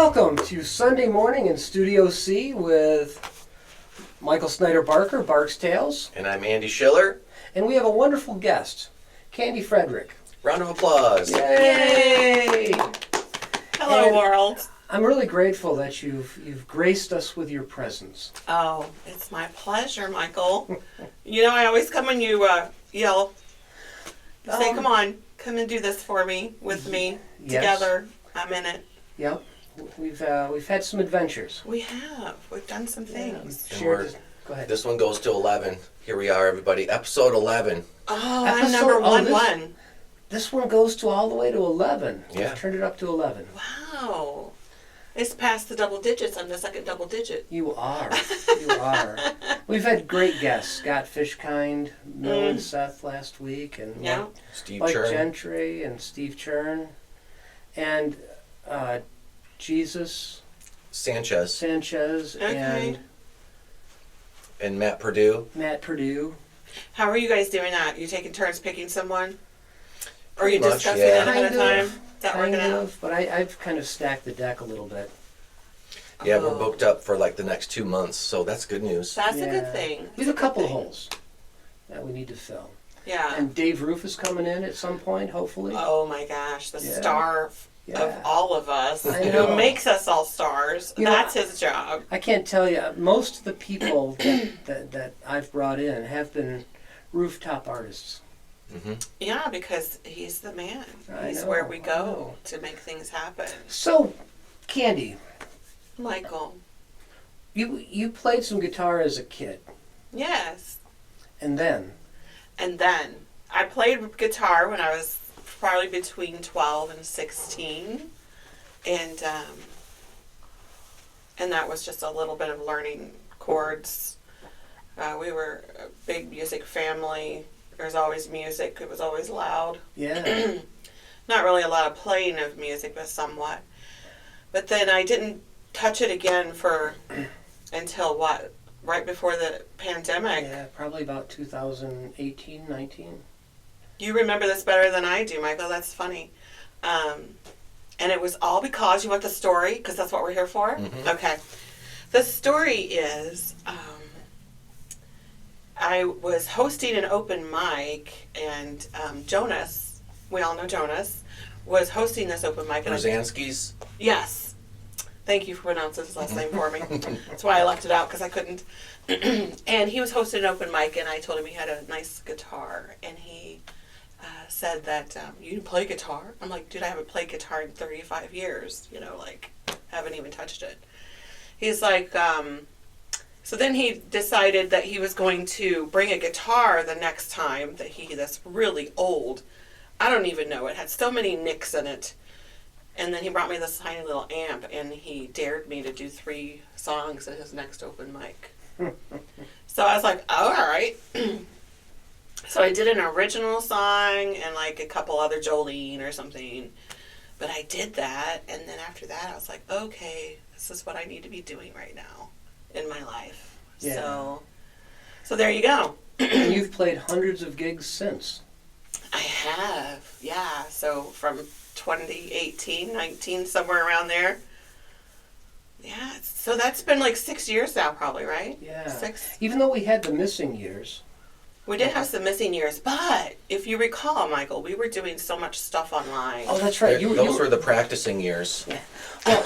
Welcome to Sunday Morning in Studio C with Michael Snyder-Barker, Bark's Tales. And I'm Andy Schiller. And we have a wonderful guest, Kandy Fredrick. Round of applause. Yay! Hello, And world. I'm really grateful that you've graced us with your presence. Oh, it's my pleasure, Michael. You know, I always come when you yell. You say, come on, come and do this for me, with me, together. I'm in it. Yep. We've had some adventures. We have. We've done some things. Go ahead. This one goes to 11. Here we are, everybody. Episode 11. Oh, I'm number one. This one goes to all the way to 11. Yeah. We've turned it up to 11. Wow. It's past the double digits. I'm the second double digit. You are. You are. We've had great guests. Scott Fishkind, Mill and Seth last week, and Steve Mike Chern. Gentry and Steve Chern, and Jesus Sanchez. Okay. And Matt Purdue. How are you guys doing that? You taking turns picking someone? Or are you Pretty much, discussing yeah. it ahead of time? Is that Kind working of, out? but I've kind of stacked the deck a little bit. Yeah, we're booked up for like the next 2 months, so that's good news. That's a good thing. We have a couple holes that we need to fill. Yeah. And Dave Roof is coming in at some point, hopefully. Oh my gosh, the star of all of us, I know. who makes us all stars. You know, That's his job. I can't tell you, most of the people that I've brought in have been rooftop artists. Mm-hmm. Yeah, because he's the man. He's know, where we I go know. to make things happen. So, Kandy, Michael. you played some guitar as a kid, Yes. and then I played guitar when I was probably between 12 and 16. And that was just a little bit of learning chords. We were a big music family. There was always music. It was always loud. yeah, Not really a lot of playing of music, but somewhat. But then I didn't touch it again until what? Right before the pandemic. yeah, probably about 2018, 19. You remember this better than I do, Michael. That's funny. And it was all because, you want the story? Because that's what we're here for? Mm-hmm. Okay. The story is, I was hosting an open mic, and Jonas, we all know Jonas, was hosting this open mic. Rosanski's. Yes. Thank you for pronouncing his last name for me. That's why I left it out, because I couldn't. And he was hosting an open mic, and I told him he had a nice guitar, and he said that, you play guitar? I'm like, dude, I haven't played guitar in 35 years, haven't even touched it. He's like, so then he decided that he was going to bring a guitar the next time that's really old. I don't even know. It had so many nicks in it. And then he brought me this tiny little amp, and he dared me to do 3 songs at his next open mic. So I was like, oh, all right. So I did an original song and like a couple other Jolene or something. But I did that, and then after that I was like, okay, this is what I need to be doing right now in my life. Yeah. So there you go. And you've played hundreds of gigs since. I have, yeah. So from 2018, 19, somewhere around there. Yeah, so that's been like 6 years now, probably, right? Yeah. 6. Even though we had the missing years. We did have some missing years, but if you recall, Michael, we were doing so much stuff online. Oh, that's right. Those were the practicing years. Yeah. Well,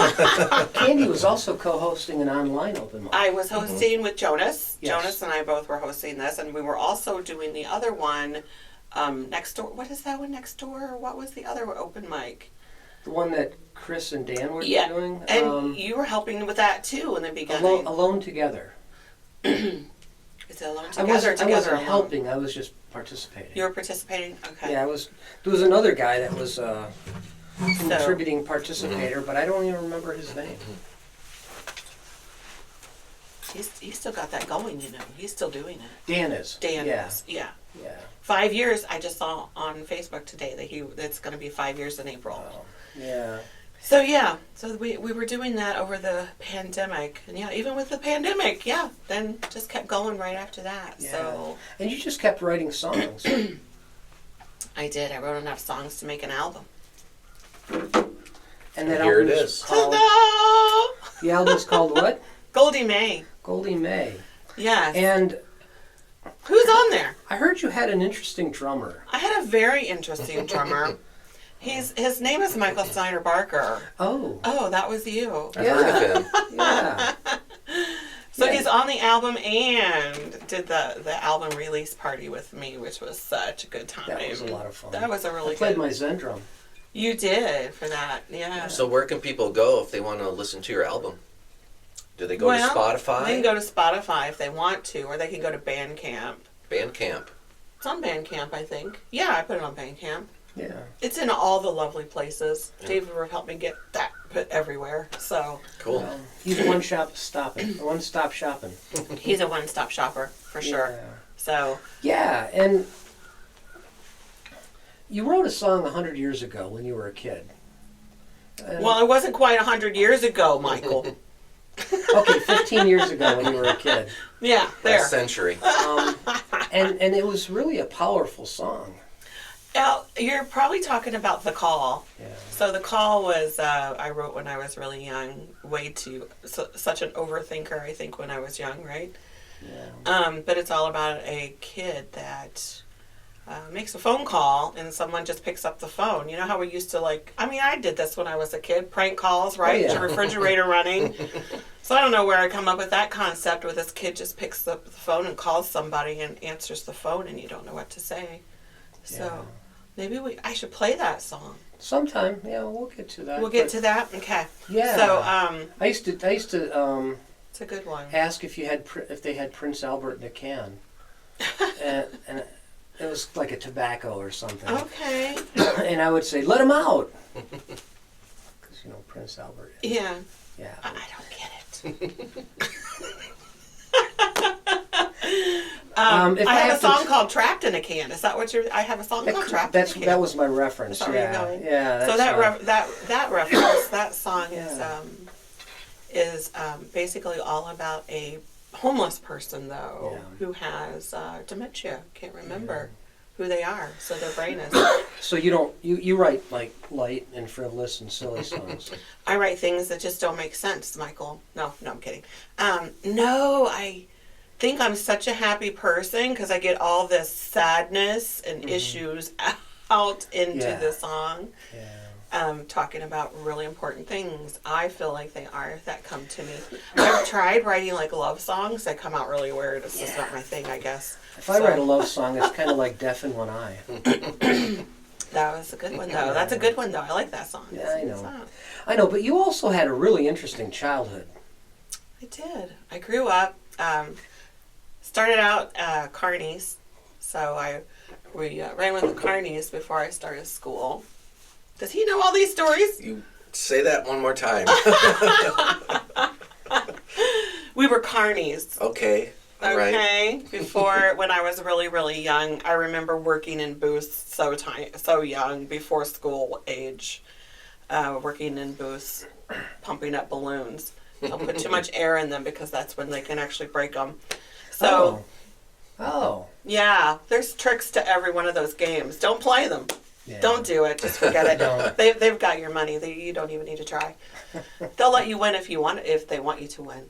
Kandy was also co-hosting an online open mic. I was hosting with Jonas. Yes. Jonas and I both were hosting this, and we were also doing the other one next door. What is that one next door? What was the other open mic? The one that Chris and Dan were doing. And you were helping with that too in the beginning. Alone Together. Is it Alone I Together? wasn't Alone? helping. I was just participating. You were participating? Okay. Yeah, there was another guy that was contributing participator, but I don't even remember his name. He's still got that going, He's still doing it. Dan is. Yeah. 5 years. I just saw on Facebook today that it's going to be 5 years in April. Oh, yeah. So we were doing that over the pandemic, and even with the pandemic, then just kept going right after that. Yeah. So And you just kept writing songs. I did. I wrote enough songs to make an album. And that Here it album is. called Ta-da! The album's called what? Goldie May. Goldie May. Yes. And Who's on there? I heard you had an interesting drummer. I had a very interesting drummer. His name is Michael Snyder Barker. Oh. Oh, that was you. I've heard of him. Yeah. So Yeah. he's on the album and did the album release party with me, which was such a good time. That was a lot of fun. That was a really I played good. my Zen drum. You did for that, yeah. So where can people go if they want to listen to your album? Do they go Well, to Spotify? They can go to Spotify if they want to, or they can go to Bandcamp. Bandcamp. It's on Bandcamp, I think. Yeah, I put it on Bandcamp. Yeah. It's in all the lovely places. Yeah. David Ruff helped me get that put everywhere. So Cool. Well, he's one-stop shopping. he's a one-stop shopper for sure. Yeah. So Yeah, and you wrote a song 100 years ago when you were a kid. well, it wasn't quite 100 years ago, Michael. Okay, 15 years ago when you were a kid. Yeah, there. Last century. And it was really a powerful song. Now, you're probably talking about The Call. Yeah. So The Call was, I wrote when I was really young, such an overthinker, I think, when I was young, right? Yeah. But it's all about a kid that makes a phone call and someone just picks up the phone. You know how we used to I did this when I was a kid, prank calls, right? Oh, yeah. The refrigerator running. So I don't know where I come up with that concept where this kid just picks up the phone and calls somebody and answers the phone and you don't know what to say. So Yeah. maybe I should play that song. Sometime, yeah, we'll get to that. We'll get to that? Okay. Yeah. So, I used to it's a good one. ask if they had Prince Albert in a can, and it was like a tobacco or something. Okay. And I would say, "Let him out," because Prince Albert. Yeah. Yeah. I don't get it. If I have a to- song called "Trapped in a Can." Is that what you're? I have a song called "Trapped in a Can." That was my reference. Is that where Yeah. you're going? Yeah. So that reference, that song Yeah. is basically all about a homeless person though Yeah. who has dementia, can't remember who they are, so their brain is. So you write like light and frivolous and silly songs. I write things that just don't make sense, Michael. No, I'm kidding. No, I think I'm such a happy person because I get all this sadness and issues out into Yeah. the song. Yeah. Talking about really important things. I feel like they are that come to me. I've tried writing like love songs that come out really weird. It's just not my thing, I guess. If I write a love song, it's kind of like Deaf in One Eye. That was a good one though. That's a good one though. I like that song. Yeah, I know. I know, but you also had a really interesting childhood. I did. I grew up. Started out Carnies, so we ran with the Carnies before I started school. Does he know all these stories? You say that one more time. We were Carnies. Okay. All right. Okay. Before, when I was really, really young, I remember working in booths so young, before school age, working in booths, pumping up balloons. Don't put too much air in them because that's when they can actually break them. So, Oh. yeah, there's tricks to every one of those games. Don't play them. Yeah. Don't do it. Just forget it. Don't. They've got your money. You don't even need to try. They'll let you win if they want you to win.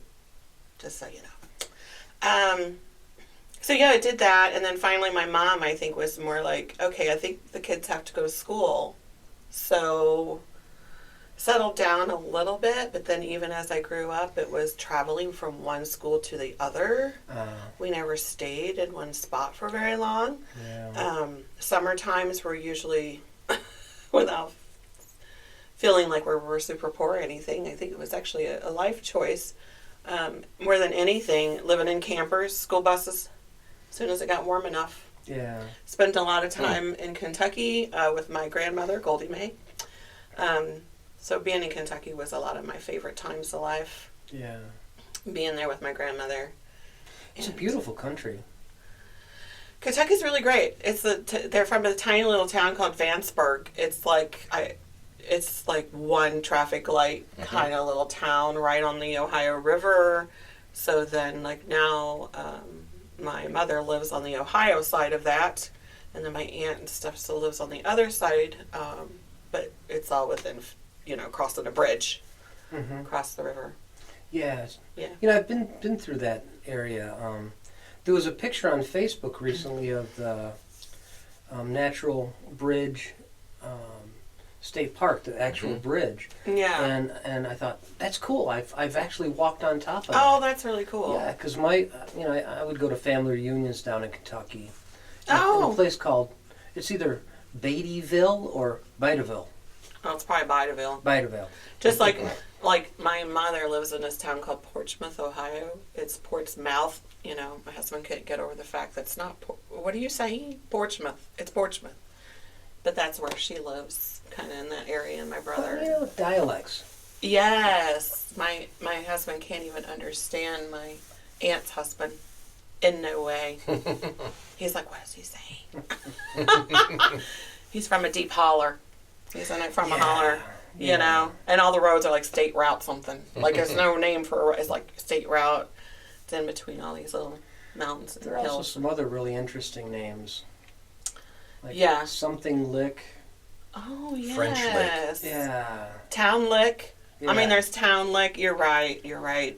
Just so you know. So yeah, I did that, and then finally my mom, I think, was more like, okay, I think the kids have to go to school. So settled down a little bit, but then even as I grew up, it was traveling from one school to the other. We never stayed in one spot for very long. Yeah. Summer times were usually without feeling like we're super poor or anything. I think it was actually a life choice. More than anything, living in campers, school buses, as soon as it got warm enough. Yeah. Spent a lot of time in Kentucky with my grandmother, Goldie May. So being in Kentucky was a lot of my favorite times of life. Yeah. Being there with my grandmother. It's a beautiful country. Kentucky's really great. They're from a tiny little town called Vanceburg. It's like one traffic light kind of little town right on the Ohio River. So then now my mother lives on the Ohio side of that, and then my aunt and stuff still lives on the other side. But it's all within, crossing a bridge, across the river. Yeah. Yeah. You know, I've been through that area. There was a picture on Facebook recently of the Natural Bridge State Park, the actual bridge, Yeah. and I thought that's cool. I've actually walked on top of it. Oh, that's really cool. Yeah, because I would go to family reunions down in Kentucky. Oh. In a place called, it's either Beattyville or Biteville. Oh, it's probably Bideville. Biteville. Just like my mother lives in this town called Portsmouth, Ohio. It's Portsmouth. You know, my husband can't get over the fact that it's not. What are you saying? Portsmouth. It's Portsmouth. But that's where she lives, kind of in that area, and my brother. You know, dialects. Yes, my husband can't even understand my aunt's husband. In no way. He's like, what is he saying? He's from a deep holler. He's in it from a holler, you know. And all the roads are like state route something. Like there's no name for it's like state route. It's in between all these little mountains and There are hills. also some other really interesting names. Like Yeah. Something Lick. Oh yes. French lick. Yeah. Town Lick. Yeah. I mean, there's Town Lick. You're right.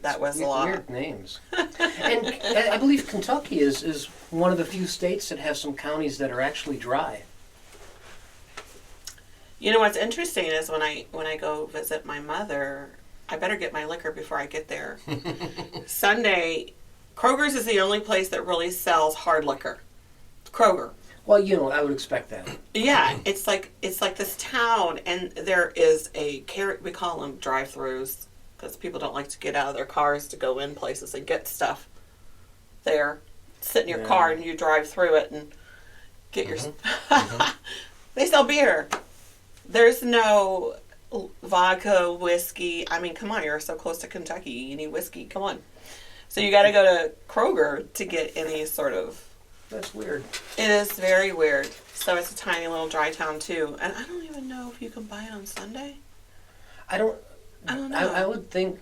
That was a lot. Weird names. And I believe Kentucky is one of the few states that have some counties that are actually dry. You know what's interesting is when I go visit my mother, I better get my liquor before I get there. Sunday, Kroger's is the only place that really sells hard liquor. Kroger. Well, you know, I would expect that. Yeah, it's like this town, and there is we call them drive-throughs because people don't like to get out of their cars to go in places and get stuff. There, sit in your car and you drive through it and get your. They sell beer. There's no vodka, whiskey. I mean, come on, you're so close to Kentucky. You need whiskey. Come on. So you got to go to Kroger to get any sort of. That's weird. It is very weird. So it's a tiny little dry town too, and I don't even know if you can buy it on Sunday. I don't know. I would think.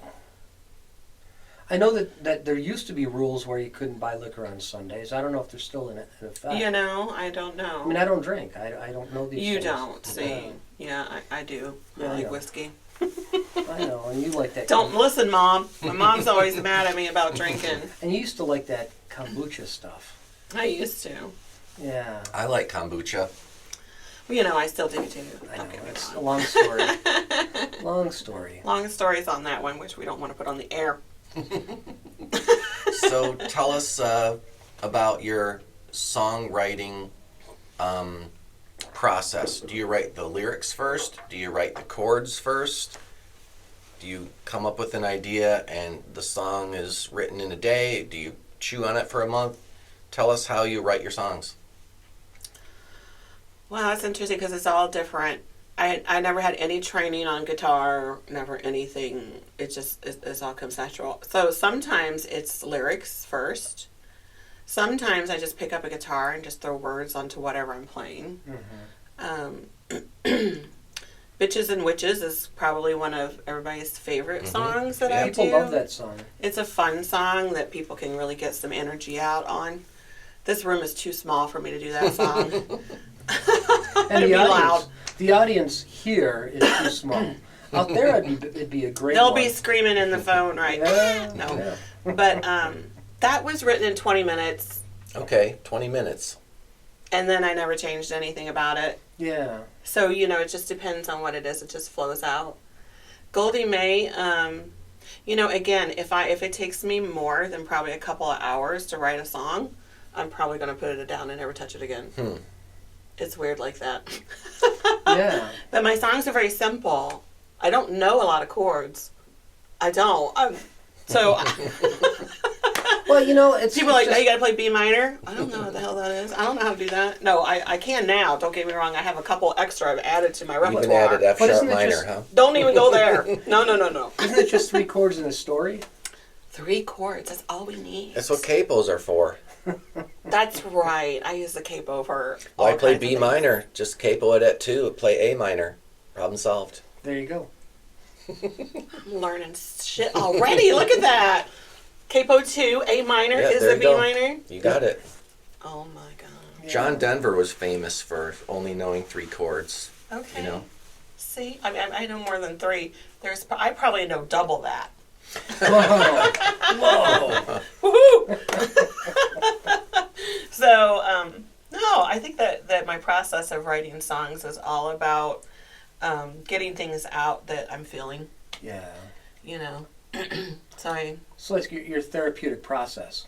I know that there used to be rules where you couldn't buy liquor on Sundays. I don't know if they're still in effect. You know, I don't know. I mean, I don't drink. I don't know these You things. don't, see. Yeah, I do. Yeah, I I like know. whiskey. I know, and you like that. Don't listen, Mom. My mom's always mad at me about drinking. And you used to like that kombucha stuff. I used to. Yeah. I like kombucha. Well, you know, I still do too. I Don't know. get me It's a wrong. long story. Long story. Long stories on that one, which we don't want to put on the air. So tell us about your songwriting process. Do you write the lyrics first? Do you write the chords first? Do you come up with an idea and the song is written in a day? Do you chew on it for a month? Tell us how you write your songs. Well, that's interesting because it's all different. I never had any training on guitar, never anything. It all comes natural. So sometimes it's lyrics first. Sometimes I just pick up a guitar and just throw words onto whatever I'm playing. Bitches and Witches is probably one of everybody's favorite songs that I do. People love that song. It's a fun song that people can really get some energy out on. This room is too small for me to do that song. And It'd be loud. the audience here is too small. Out there, it'd be a great They'll one. be screaming in the phone, right? Yeah, No. yeah. But that was written in 20 minutes, Okay, 20 minutes. and then I never changed anything about it. Yeah. So, you know, it just depends on what it is. It just flows out. Goldie May, you know, again, if it takes me more than probably a couple of hours to write a song, I'm probably going to put it down and never touch it again. It's weird like that. Yeah. But my songs are very simple. I don't know a lot of chords. I don't. Well, you know, it's People are like, just, oh, you got to play B minor? I don't know what the hell that is. I don't know how to do that. No, I can now. Don't get me wrong. I have a couple extra I've added to my You repertoire. even added F But sharp isn't it minor, just- huh? Don't even go there. No. Isn't it just 3 chords in a story? 3 chords. That's all we need. That's what capos are for. That's right. I use the capo for all Why play kinds of B things. minor? Just capo it at 2. Play A minor. Problem solved. There you go. I'm learning shit already. Look at that. Capo 2, A minor Yeah, is there the you B go. minor. You got it. Oh my god. John Denver was famous for only knowing 3 chords. Okay. You know? See, I mean, I know more than 3. I probably know double that. Whoa. Woohoo! So, no, I think that my process of writing songs is all about getting things out that I'm feeling, Yeah. you know. So it's your therapeutic process.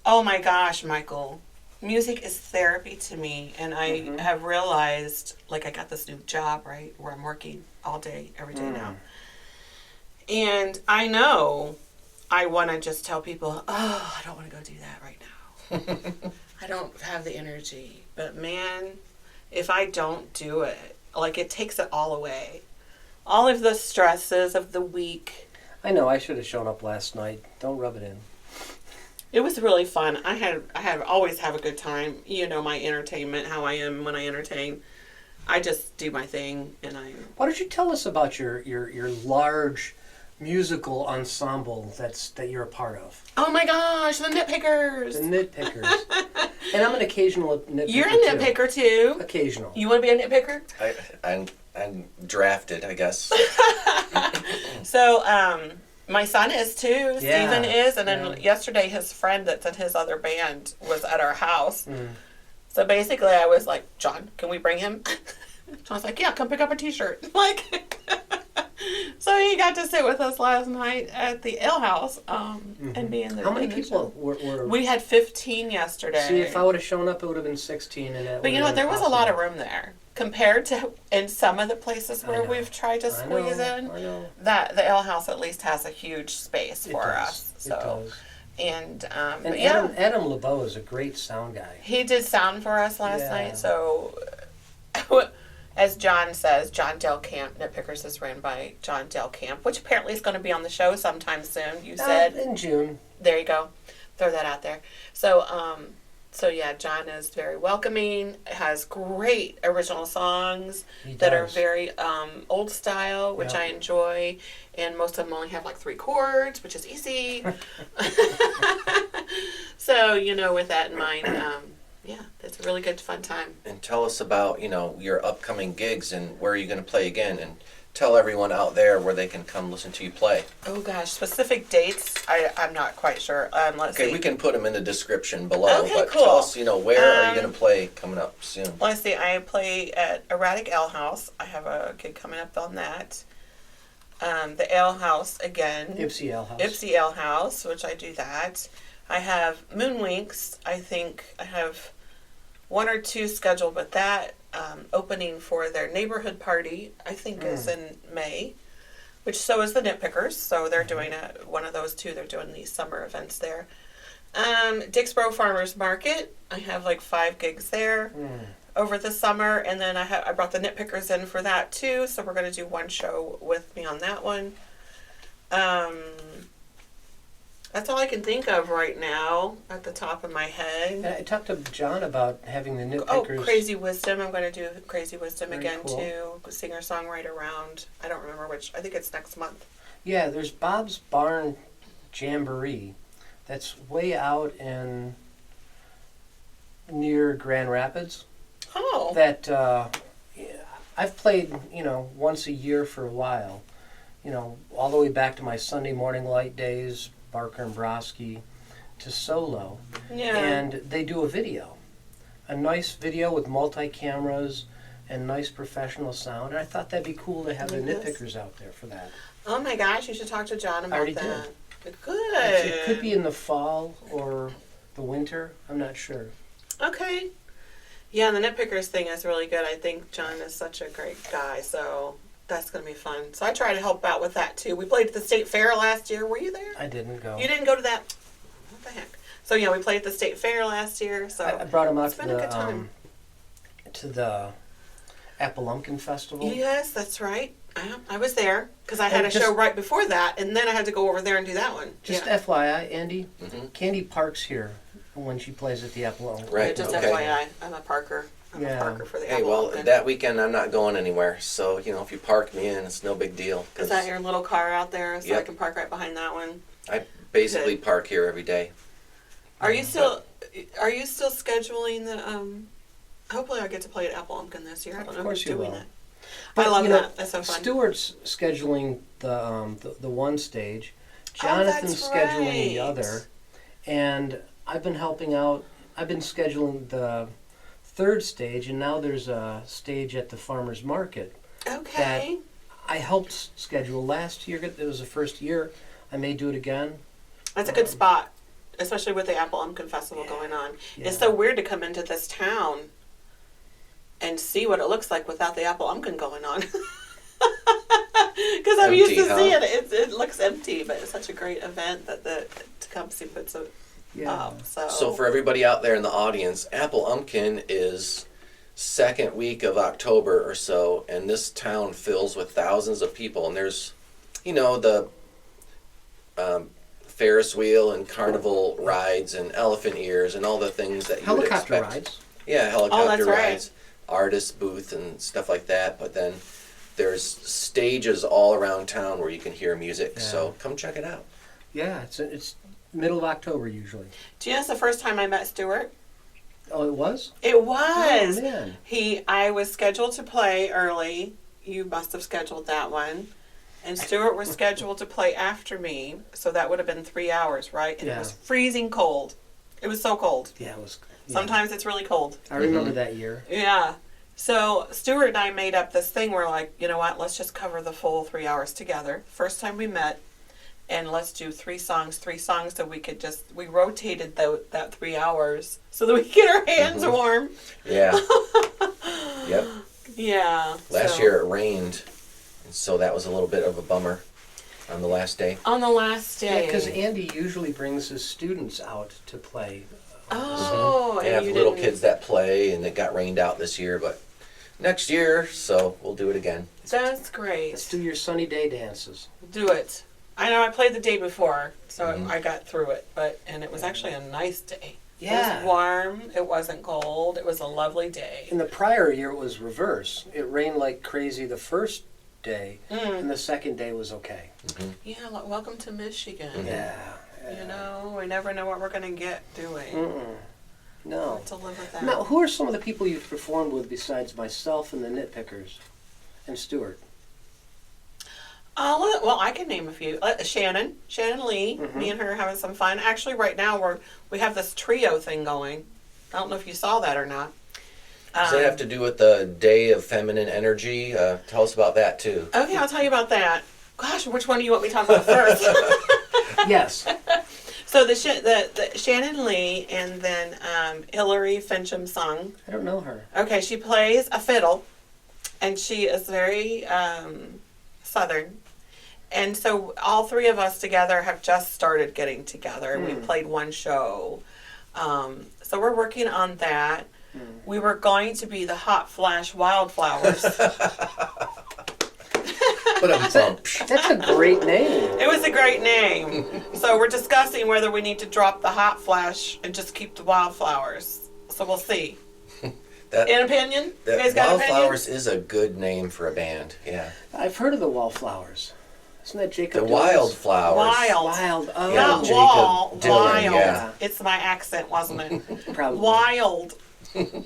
oh my gosh, Michael, music is therapy to me. And I have realized, like, I got this new job, right, where I'm working all day, every day now. And I know I want to just tell people, oh, I don't want to go do that right now. I don't have the energy. But man, if I don't do it, like, it takes it all away. All of the stresses of the week. I know I should have shown up last night. Don't rub it in. It was really fun. I always have a good time. You know my entertainment, how I am when I entertain. I just do my thing, and Why don't you tell us about your large musical ensemble that you're a part of? oh my gosh, the Nitpickers. The Nitpickers. And I'm an occasional nitpicker. You're a nitpicker too. Occasional. You want to be a nitpicker? I'm drafted, I guess. So, my son is too. Yeah. Steven is. And then yesterday, his friend that's in his other band was at our house. So basically, I was like, John, can we bring him? John's like, yeah, come pick up a t-shirt. Like, so he got to sit with us last night at the ale house and be in the How many in the people show. were? We had 15 yesterday. See, if I would have shown up, it would have been 16. And but you know what? There was a lot of room there. Compared to in some of the places where we've tried to squeeze in, I know. that the ale house at least has a huge space for us. So, It does. and And yeah, Adam LeBeau is a great sound guy. he did sound for us last Yeah. night. So, as John says, John Del Camp, Nitpickers is ran by John Del Camp, which apparently is going to be on the show sometime soon. You said In June. there you go, throw that out there. So yeah, John is very welcoming. Has great original songs He that are does. very old style, which Yeah. I enjoy. And most of them only have like 3 chords, which is easy. So with that in mind, yeah, it's a really good fun time. And tell us about, your upcoming gigs and where are you going to play again, and tell everyone out there where they can come listen to you play. Oh gosh, specific dates, I'm not quite sure. Let's Okay, see. we can put them in the description below, Okay, but cool. tell us, where are you going to play coming up soon? Let's see, I play at Erratic Ale House. I have a gig coming up on that. The Ale House again. Ipsy Ale House. Ipsy Ale House, which I do that. I have Moonwinks. I think I have 1 or 2 scheduled, but that opening for their neighborhood party, I think, is in May, which so is the Nitpickers. So they're doing one of those 2. They're doing these summer events there. Dixboro Farmers Market. I have like 5 gigs there over the summer, and then I brought the Nitpickers in for that too. So we're going to do 1 show with me on that one. That's all I can think of right now at the top of my head. And I talked to John about having the Oh, Nitpickers. Crazy Wisdom. I'm going to do Crazy Wisdom Very again cool. too. Singer-songwriter round. I don't remember which. I think it's next month. Yeah, there's Bob's Barn Jamboree. That's way out in near Grand Rapids. Oh. That I've played, once a year for a while. All the way back to my Sunday morning light days, Barker and Broski, to solo. Yeah. And they do a nice video with multi-cameras and nice professional sound. And I thought that'd be cool to have the Yes. Nitpickers out there for that. Oh my gosh, you should talk to John about already that. It Good. could be in the fall or the winter. I'm not sure. Okay. Yeah, the Nitpickers thing is really good. I think John is such a great guy, so that's going to be fun. So I try to help out with that too. We played at the State Fair last year. Were you there? I didn't go. You didn't go to that? What the heck? So yeah, we played at the State Fair last year. So I brought him out it's been a good time. to the Appalumpkin Festival. Yes, that's right. I was there because I had And a show just- right before that, and then I had to go over there and do that one. Just yeah. FYI, Andy, Mhm. Candy Parks here when she plays at the Appalumpkin. Right. Yeah, just okay. FYI, I'm a Parker. I'm Yeah. a Parker for the Hey, well, Apple. that weekend I'm not going anywhere, so, if you park me in, it's no big deal. Is that your little car out there so I Yep. can park right behind that one? I basically Good. park here every day. Are you still scheduling the hopefully I'll get to play at Appalumpkin this year. I don't know Of course who's you doing will. that. But, I love you know, that. That's so fun. Stewart's scheduling the one stage. Jonathan's that's scheduling the right. other, and I've been helping out. I've been scheduling the third stage, and now there's a stage at the farmer's market. Okay. I helped schedule last year. It was the first year. I may do it again. That's a good spot, especially with the Apple Pumpkin Festival going on. Yeah. It's so weird to come into this town and see what it looks like without the Apple Pumpkin going on. Because I'm used to Empty, huh? seeing it. It looks empty, but it's such a great event that the Tecumseh puts it up. So for everybody out there in the audience, Apple Umpkin is second week of October or so, and this town fills with thousands of people. And there's, the Ferris wheel and carnival rides and elephant ears and all the things that you would Helicopter expect. rides. Yeah, helicopter that's right. rides, artist booth and stuff like that. But then there's stages all around town where you can hear music. Yeah. So come check it out. Yeah, it's middle of October usually. Do you know it's the first time I met Stuart? Oh, it was? It was. Oh, man. I was scheduled to play early. You must have scheduled that one. And Stuart was scheduled to play after me, so that would have been 3 hours, right? And Yeah. it was freezing cold. It was so cold. Yeah, it was. Yeah. Sometimes it's really cold. I remember that year. Yeah. So Stuart and I made up this thing where, like, you know what? Let's just cover the full 3 hours together. First time we met, and let's do three songs. So we rotated that 3 hours so that we could get our hands warm. Yeah. Yep. Yeah. Last so- year it rained, and so that was a little bit of a bummer on the last day. On the last Yeah, day. because Andy usually brings his students out to play. Oh, They and have you little didn't- kids that play, and it got rained out this year, but next year, so we'll do it again. That's Let's great. do your sunny day dances. Do it. I know I played the day before, so Mhm. I got through it. And it was actually a nice day. It Yeah. was warm. It wasn't cold. It was a lovely day. In the prior year, it was reverse. It rained like crazy the first day, and the second day was okay. Yeah, welcome to Michigan. Mhm. Yeah. You know, we never know what we're going to get, do we? Mm-mm. No. To live with that. Now, who are some of the people you've performed with besides myself and the Nitpickers and Stuart? Well, I can name a few. Shannon Lee. Me and her are having some fun. Actually, right now we have this trio thing going. I don't know if you saw that or not. Does that have to do with the Day of Feminine Energy? Tell us about that too. Okay, I'll tell you about that. Gosh, which one do you want me to talk about first? Yes. So the Shannon Lee and then Hillary Fincham Sung. I don't know her. Okay, she plays a fiddle, and she is very Southern. And so all three of us together have just started getting together. We played one show. So we're working on that. We were going to be the Hot Flash Wildflowers. That's a great name. It was a great name. So we're discussing whether we need to drop the Hot Flash and just keep the Wildflowers. So we'll see. In opinion? You guys got Wildflowers opinion? is a good name for a band. Yeah. I've heard of the Wallflowers. Isn't that Jacob The Dylan's? Wildflowers. Wild. Oh, Yeah, Not Jacob wall, Dylan, wild. yeah. It's my accent, wasn't it? Probably. Wild.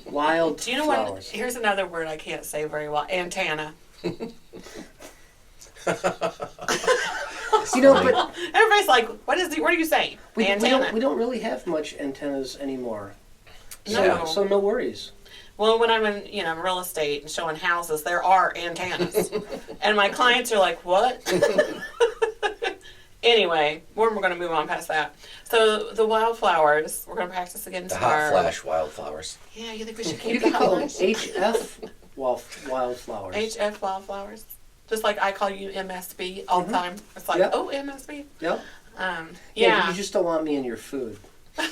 Wild Do you know flowers. what? Here's another word I can't say very well. Antenna. You know, but Everybody's like, what are you saying? we Antenna. don't really have much antennas anymore. No. So no worries. Well, when I'm in real estate and showing houses, there are antennas, and my clients are like, "What?" Anyway, we're going to move on past that. So the Wildflowers, we're going to practice again The tomorrow. Hot Flash Wildflowers. Yeah, you think we should keep You the can call them Hot Flash? HF Wildflowers. HF Wildflowers, just like I call you MSB all the time. It's like, Yep. oh, MSB. Yep. Yeah. Yeah, you just don't want me in your food. or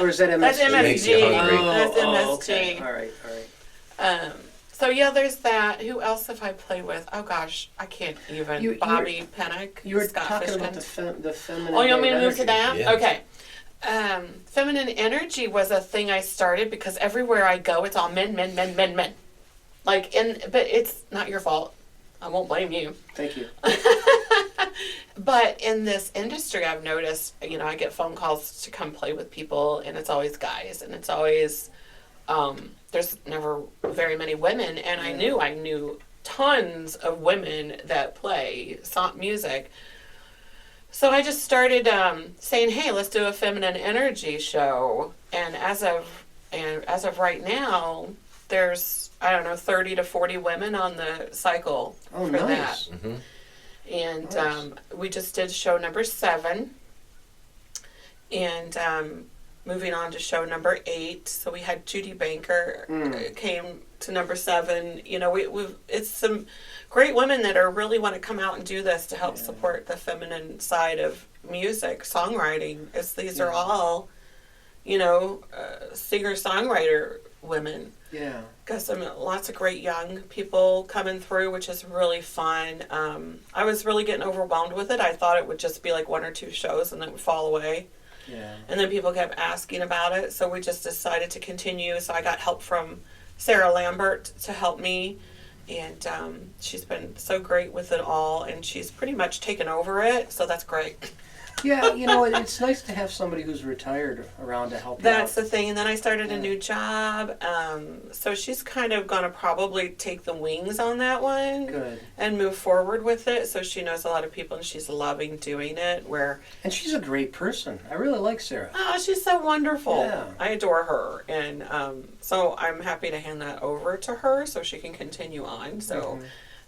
is that MSG? That's makes you MSG. hungry. That's MSG. Okay. All right. So yeah, there's that. Who else have I played with? Oh gosh, I can't even. Bobby Pennock. You were Scott talking Fishman. about the feminine. Oh, you want me to energy. move to that? Yeah. Okay. Feminine energy was a thing I started because everywhere I go, it's all men. But it's not your fault. I won't blame you. Thank you. But in this industry, I've noticed, I get phone calls to come play with people, and it's always guys, and it's always, there's never very many women, and I knew tons of women that play music. So I just started saying, "Hey, let's do a feminine energy show." And as of right now, there's, I don't know, 30 to 40 women on the cycle Oh, for nice. that. Mm-hmm. And Nice. we just did show number 7, and moving on to show number 8. So we had Judy Banker came to number 7. You know, it's some great women that are really want to come out and do this to help support the feminine side of music, songwriting. These are all, you know, singer-songwriter women. Yeah. Got some lots of great young people coming through, which is really fun. I was really getting overwhelmed with it. I thought it would just be like 1 or 2 shows and then it would fall away. Yeah. And then people kept asking about it, so we just decided to continue. So I got help from Sarah Lambert to help me, and she's been so great with it all, and she's pretty much taken over it, so that's great. Yeah, you know, it's nice to have somebody who's retired around to help you That's out. the thing. And then I started a Yeah. new job, so she's kind of going to probably take the wings on that one. Good. And move forward with it. So she knows a lot of people and she's loving doing it. Where, And she's a great person. I really like Sarah. oh, she's so wonderful. Yeah. I adore her. And so I'm happy to hand that over to her so she can continue on. So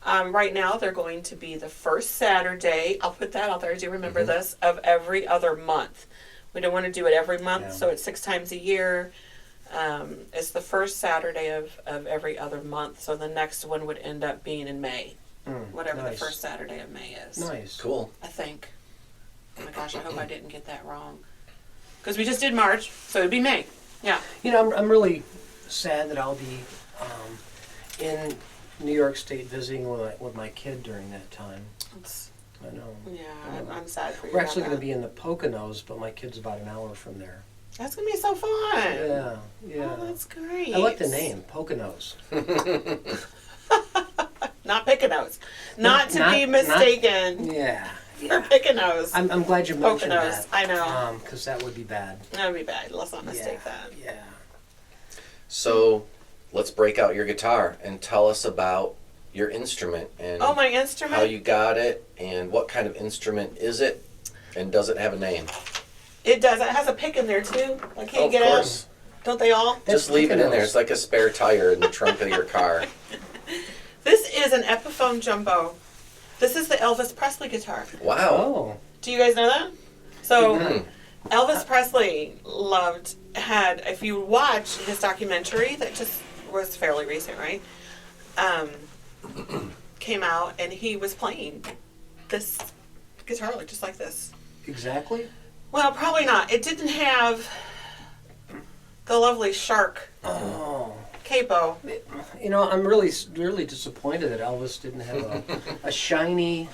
right now they're going to be the first Saturday. I'll put that out there. I do remember this, of every other month. We don't want to do it every month, Yeah. so it's 6 times a year. It's the first Saturday of every other month. So the next one would end up being in May. Whatever Nice. the first Saturday of May is. Nice. Cool. I think. Oh my gosh, I hope I didn't get that wrong. Because we just did March, so it'd be May. Yeah. You know, I'm really sad that I'll be in New York State visiting with my kid during that time. It's, I know. yeah, I'm sad for you. We're about actually going that. to be in the Poconos, but my kid's about an hour from there. That's going to be so fun. Yeah, yeah. Oh, that's great. I like the name, Poconos. Not Picanos. Not to be not- mistaken Yeah. for Picanos. I'm glad you mentioned Poconos, that. I know. Because that would be bad. That would be bad. Let's not mistake Yeah, that. yeah. So let's break out your guitar and tell us about your instrument and Oh, my instrument? how you got it and what kind of instrument is it and does it have a name? It does. It has a pick in there, too. I can't Of get course. out. Don't they all? That's Just leave it in there. Poconos. It's like a spare tire in the trunk of your car. This is an Epiphone Jumbo. This is the Elvis Presley guitar. Wow. Oh. Do you guys know that? So, Mhm. Elvis Presley had, if you watch his documentary that just was fairly recent, right? Came out and he was playing this guitar like just like this. Exactly? Well, probably not. It didn't have the lovely shark Oh. capo. You know, I'm really disappointed that Elvis didn't have a shiny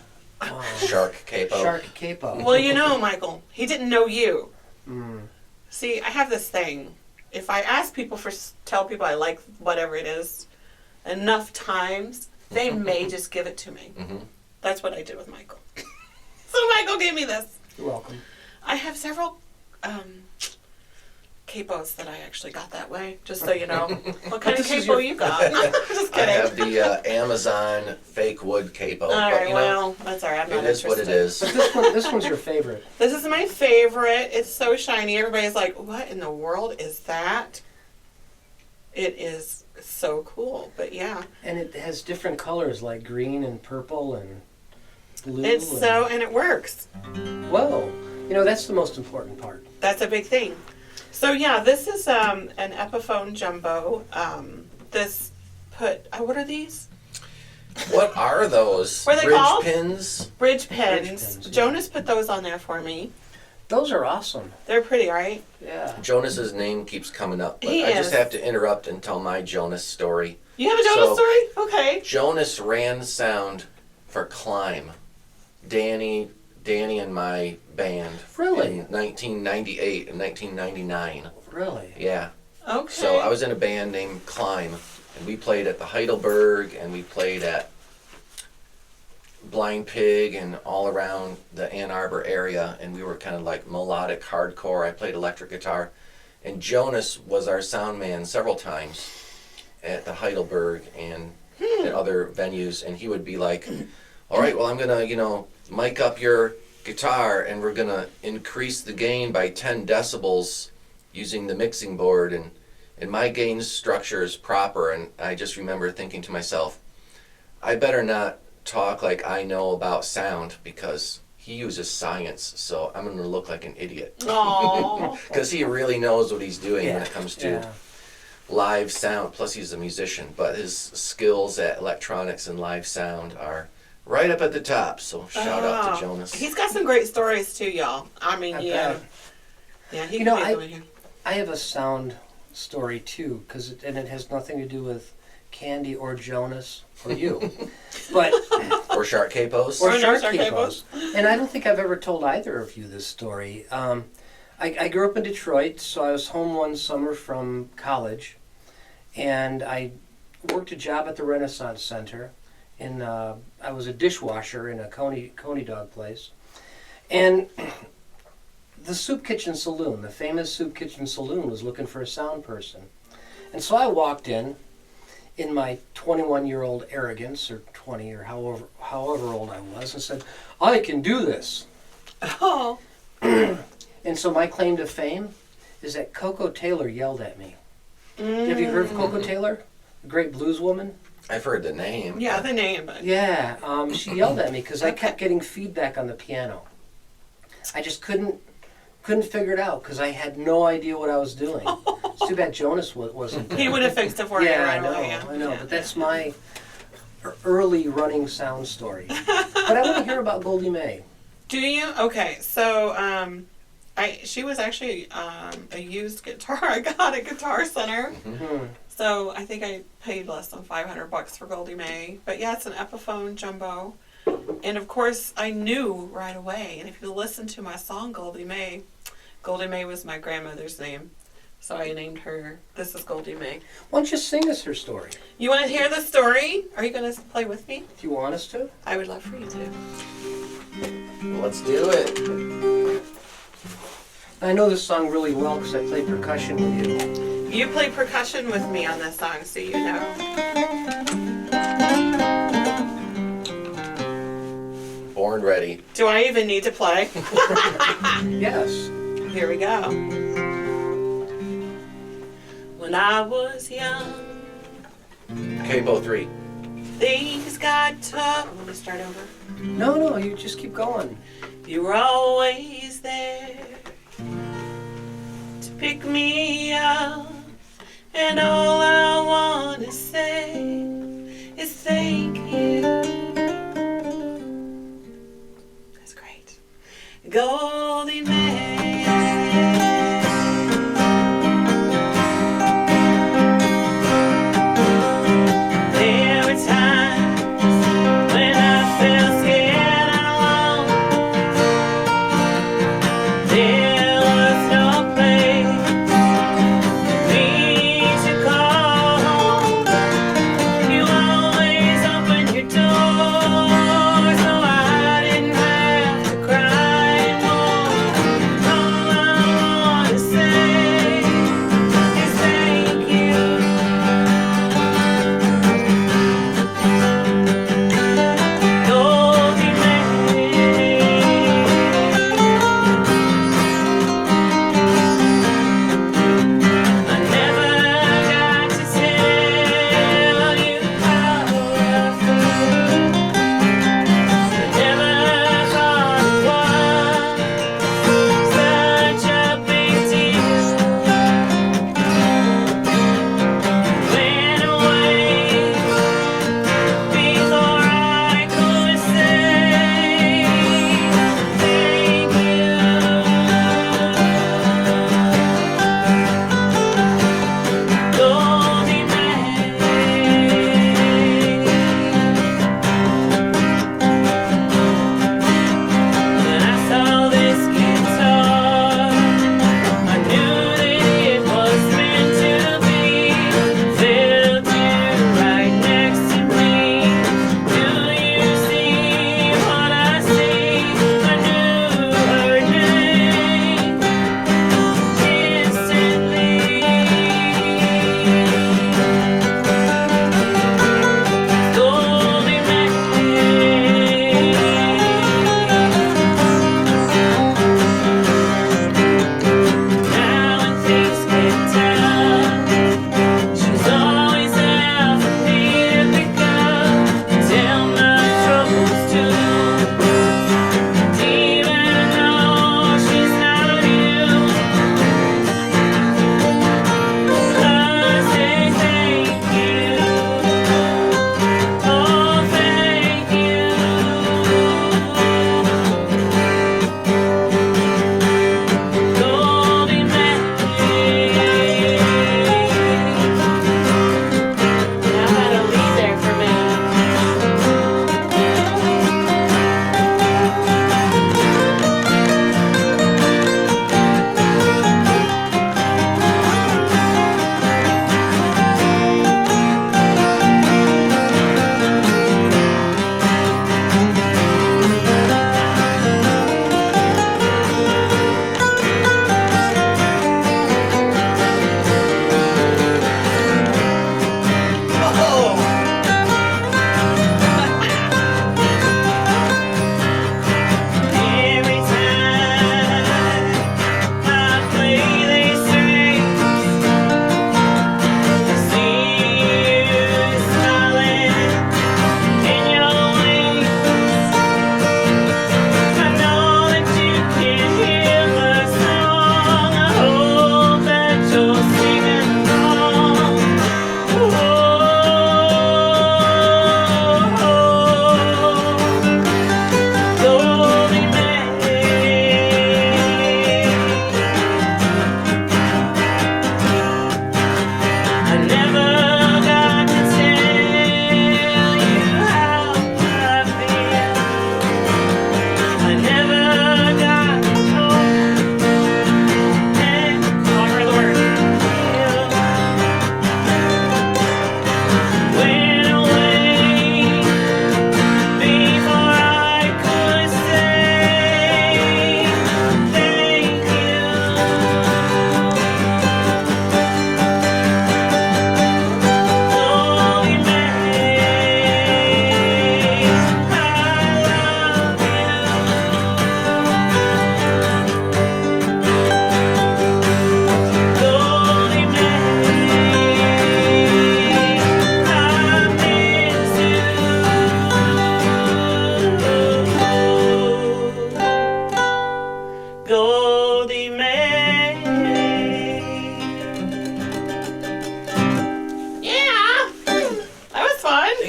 Shark capo. shark capo. Well, you know, Michael, he didn't know you. Mm. See, I have this thing. If I ask people tell people I like whatever it is enough times, they may just give it to me. Mhm. That's what I did with Michael. So Michael gave me this. You're welcome. I have several capos that I actually got that way, just so you know. What kind of This is capo your- you got? Just I kidding. have the Amazon fake wood capo. All but right, you know, well, that's all right. I'm not it is what it interested. is. This one's your favorite. This is my favorite. It's so shiny. Everybody's like, what in the world is that? It is so cool. But yeah. And it has different colors like green and purple and blue. It's so, and it works. Whoa. You know, that's the most important part. That's a big thing. So yeah, this is an Epiphone Jumbo. What are these? What are those? What are they Bridge called? pins? Bridge pins. pins, yeah. Jonas put those on there for me. Those are awesome. They're pretty, right? Yeah. Jonas's name keeps coming up, but He I just is. have to interrupt and tell my Jonas story. You have a Jonas So- story? Okay. Jonas ran sound for Climb. Danny and my band. Really? In 1998 and 1999. Really? Yeah. Okay. So I was in a band named Climb, and we played at the Heidelberg, and we played at Blind Pig and all around the Ann Arbor area, and we were kind of like melodic hardcore. I played electric guitar, and Jonas was our sound man several times at the Heidelberg and at other venues, and he would be like, all right, well, I'm gonna, mic up your guitar and we're gonna increase the gain by 10 decibels using the mixing board, and my gain structure is proper, and I just remember thinking to myself, I better not talk like I know about sound because he uses science, so I'm gonna look like an idiot. Aww. Because he really knows what he's doing when it comes to yeah. live sound. Plus he's a musician, but his skills at electronics and live sound are right up at the top, so shout out to Jonas. He's got some great stories too, y'all. I mean, I yeah. bet. Yeah, he You can know, be doing here. I have a sound story too, and it has nothing to do with Kandy or Jonas or you, but Or Shark Capos. or no, Shark Shark Capos. And I don't think I've ever told either of you this story. I grew up in Detroit, so I was home one summer from college, and I worked a job at the Renaissance Center. I was a dishwasher in a Coney dog place, and the Soup Kitchen Saloon, the famous Soup Kitchen Saloon, was looking for a sound person. And so I walked in my 21-year-old arrogance, or 20, or however old I was, and said, I can do this. Oh. And so my claim to fame is that Coco Taylor yelled at me. Have you heard of Coco Taylor? The great blues woman? I've heard the name. Yeah, the name. But Yeah, she yelled at me because I kept getting feedback on the piano. I just couldn't figure it out because I had no idea what I was doing. It's too bad Jonas wasn't there. he would have fixed it for you Yeah, right I know, away. Yeah. I know. Yeah. But that's my early running sound story. But I want to hear about Goldie Mae. Do you? Okay, so she was actually a used guitar I got at Guitar Center. Hmm. So I think I paid less than $500 for Goldie Mae. But yeah, it's an Epiphone jumbo. And of course, I knew right away. And if you listen to my song Goldie Mae was my grandmother's name. So I named her, this is Goldie Mae. Why don't you sing us her story? You want to hear the story? Are you going to play with me? If you want us to. I would love for you to. Let's do it. I know this song really well because I played percussion with you. You play percussion with me on this song, so you know. Born ready. Do I even need to play? Yes. Here we go. When I was young, Capo 3. things got tough. Want me to start over? No, you just keep going. You were always there to pick me up, and all I want to say is thank you. That's great. Goldie Mae. There were times when I felt scared and alone. There was no place for me to call home. You always opened your door, so I didn't have to cry anymore.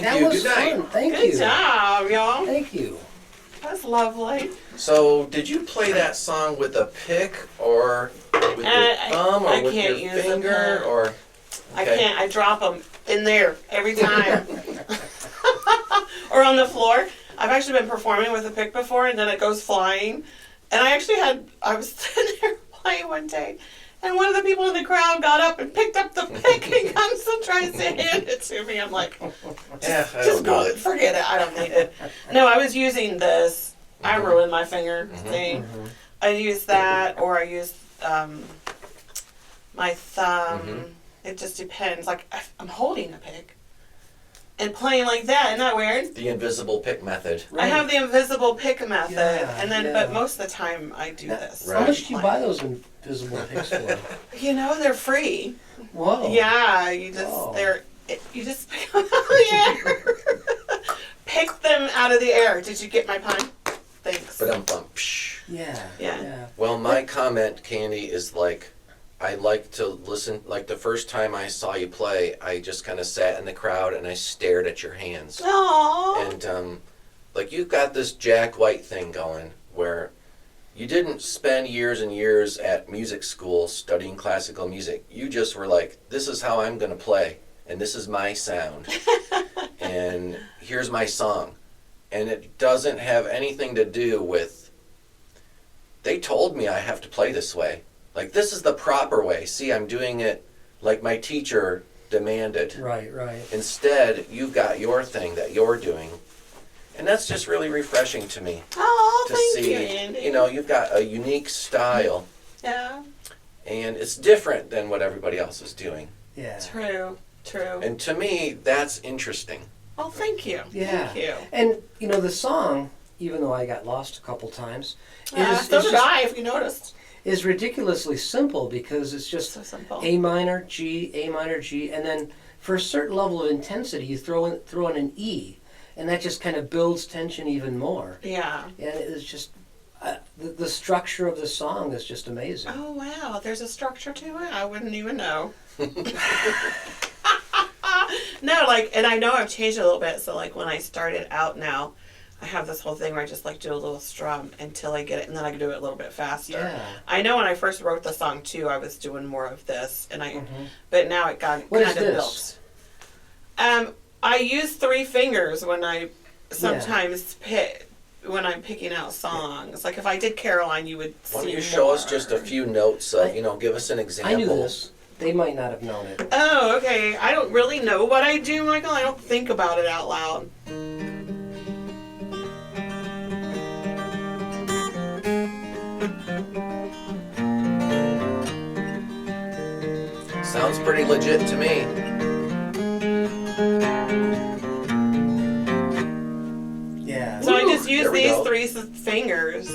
That you. was Good night. fun. Thank Good you. job, y'all. Thank you. That's lovely. So, did you play that song with a pick or with your thumb or I with can't your use a finger pick. or? I can't. I drop them in there every time. Or on the floor. I've actually been performing with a pick before, and then it goes flying. And I was sitting there playing one day, and one of the people in the crowd got up and picked up the pick and comes and tries to hand it to me. I'm like, Yeah, I just don't go, do it. forget it. I don't need it. No, I was using this. I ruined my finger. See, I use that, or I use my thumb. It just depends. Like I'm holding a pick and playing like that. Isn't that weird? The invisible pick method. Right. I have the invisible pick method, Yeah, and then yeah. but most of the time I do this. Right. How much do you buy those invisible picks for? You know, they're free. Whoa. Yeah, you just Whoa. you just pick them out of the air. Pick them out of the air. Did you get my pun? Thanks. But psh. Yeah. Yeah. Well, my comment, Candy, is like, I like to listen. Like the first time I saw you play, I just kind of sat in the crowd and I stared at your hands. Aww. And like you've got this Jack White thing going where you didn't spend years and years at music school studying classical music. You just were like, this is how I'm going to play, and this is my sound, and here's my song. And it doesn't have anything to do with, they told me I have to play this way. Like, this is the proper way. See, I'm doing it like my teacher demanded. Right, right. Instead, you've got your thing that you're doing. And that's just really refreshing to me. Oh, To thank see, you, Andy. you know, you've got a unique style. Yeah. And it's different than what everybody else is doing. Yeah. True. True. And to me, that's interesting. Well, thank you. Yeah. Thank you. And, you know, the song, even though I got lost a couple times, So is did just, I, if you noticed. is ridiculously simple because it's just So simple. A minor, G, and then for a certain level of intensity, you throw in an E, and that just kind of builds tension even more. Yeah. And it's just the structure of the song is just amazing. Oh, wow. There's a structure to it? I wouldn't even know. No, like, and I know I've changed it a little bit. So, like, when I started out now, I have this whole thing where I just, like, do a little strum until I get it, and then I can do it a little bit faster. Yeah. I know when I first wrote the song, too, I was doing more of this, and but now it got What kind is of this? built. I use 3 fingers when I sometimes pick, when I'm picking out songs. Like, if I did Caroline, you would see Why don't you show us more. just a few notes of, you know, give us an example. I knew this. They might not have known it. Oh, okay. I don't really know what I do, Michael. I don't think about it out loud. Sounds pretty legit to me. Yeah. So I just use there we these go. 3 fingers.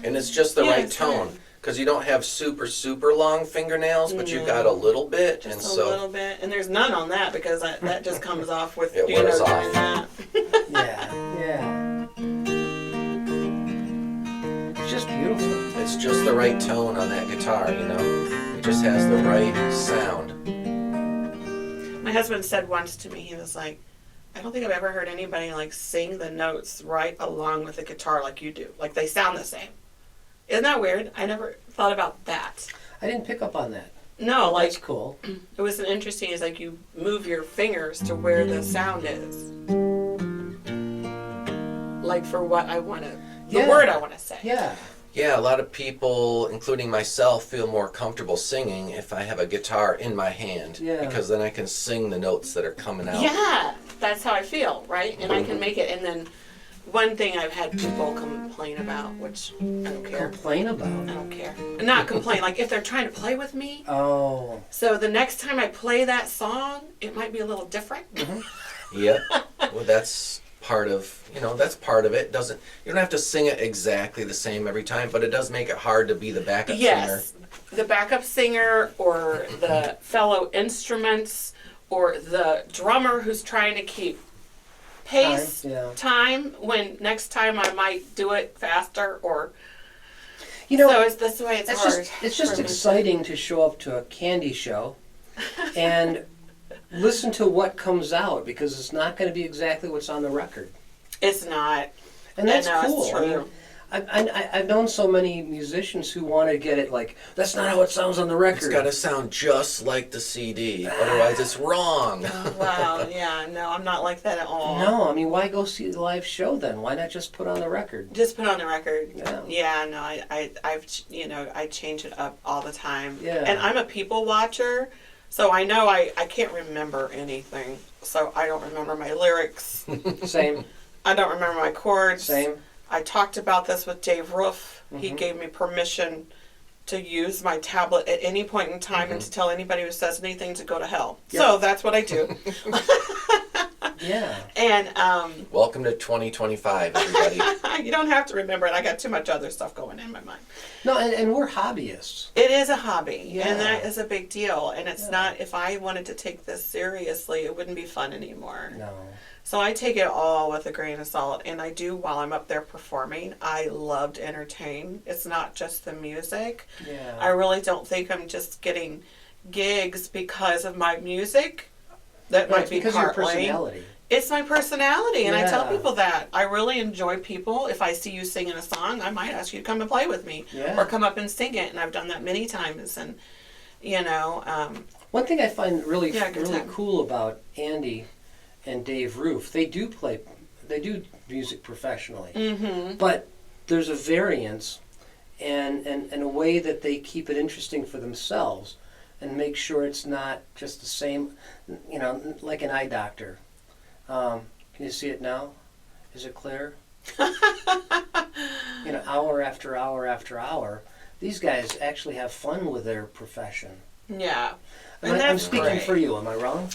And it's just the Yeah, right it's tone. right. Because you don't have super, super long fingernails, but you've got a little bit. Just and a so little bit. And there's none on that because that just comes off with, It you know, wears doing off. that. Yeah. It's just beautiful. it's just the right tone on that guitar, you know? It just has the right sound. My husband said once to me, he was like, I don't think I've ever heard anybody like sing the notes right along with the guitar like you do. Like they sound the same. Isn't that weird? I never thought about that. I didn't pick up on that. No, like That's cool. it was an interesting. It's like you move your fingers to where the sound is, like for what I want to, the Yeah. word I want to say. Yeah. Yeah, a lot of people, including myself, feel more comfortable singing if I have a guitar in my hand. Yeah. Because then I can sing the notes that are coming out. Yeah, that's how I feel, right? And I can make it. And then one thing I've had people complain about, which I don't care. Complain about. I don't care. Not complain, like if they're trying to play with me. Oh. So the next time I play that song, it might be a little different. Yep. Well, that's part of, that's part of it. You don't have to sing it exactly the same every time, but it does make it hard to be the backup Yes, the backup singer or the fellow instruments or the drummer who's trying to keep pace, time, when next time I might do it faster or... You know, so it's this way it's hard. It's just for me. exciting to show up to a Kandy show and listen to what comes out, because it's not going to be exactly what's on the record. It's not. And that's no, cool. It's true. I've known so many musicians who want to get it like, that's not how it sounds on the record. It's got to sound just like the CD, otherwise it's wrong. Oh, wow. Yeah. No, I'm not like that at all. No, I mean, why go see the live show then? Why not just put on the record? Just put on the record. Yeah. Yeah. No, I change it up all the time. Yeah. And I'm a people watcher, so I know I can't remember anything. So I don't remember my lyrics. Same. I don't remember my chords. Same. I talked about this with Dave Roof. He Mhm. gave me permission to use my tablet at any point in time and to tell anybody who says anything to go to hell. Yep. So that's what I do. Yeah. And Welcome to 2025, everybody. you don't have to remember it. I got too much other stuff going in my mind. No, and we're hobbyists. It is a hobby, Yeah. and that is a big deal. And it's Yeah. not, if I wanted to take this seriously, it wouldn't be fun anymore. No. So I take it all with a grain of salt, and I do while I'm up there performing. I love to entertain. It's not just the music. Yeah. I really don't think I'm just getting gigs because of my music. That No, might it's be because of your partly. personality. It's my personality, and I tell Yeah. people that. I really enjoy people. If I see you singing a song, I might ask you to come and play with me. Yeah. Or come up and sing it, and I've done that many times. And, One thing I find really Yeah, good really time. cool about Andy and Dave Roof, they do music professionally, but there's a variance and a way that they keep it interesting for themselves and make sure it's not just the same, like an eye doctor. Can you see it now? Is it clear? Hour after hour after hour, these guys actually have fun with their profession. yeah. I'm speaking great. for you, am I wrong?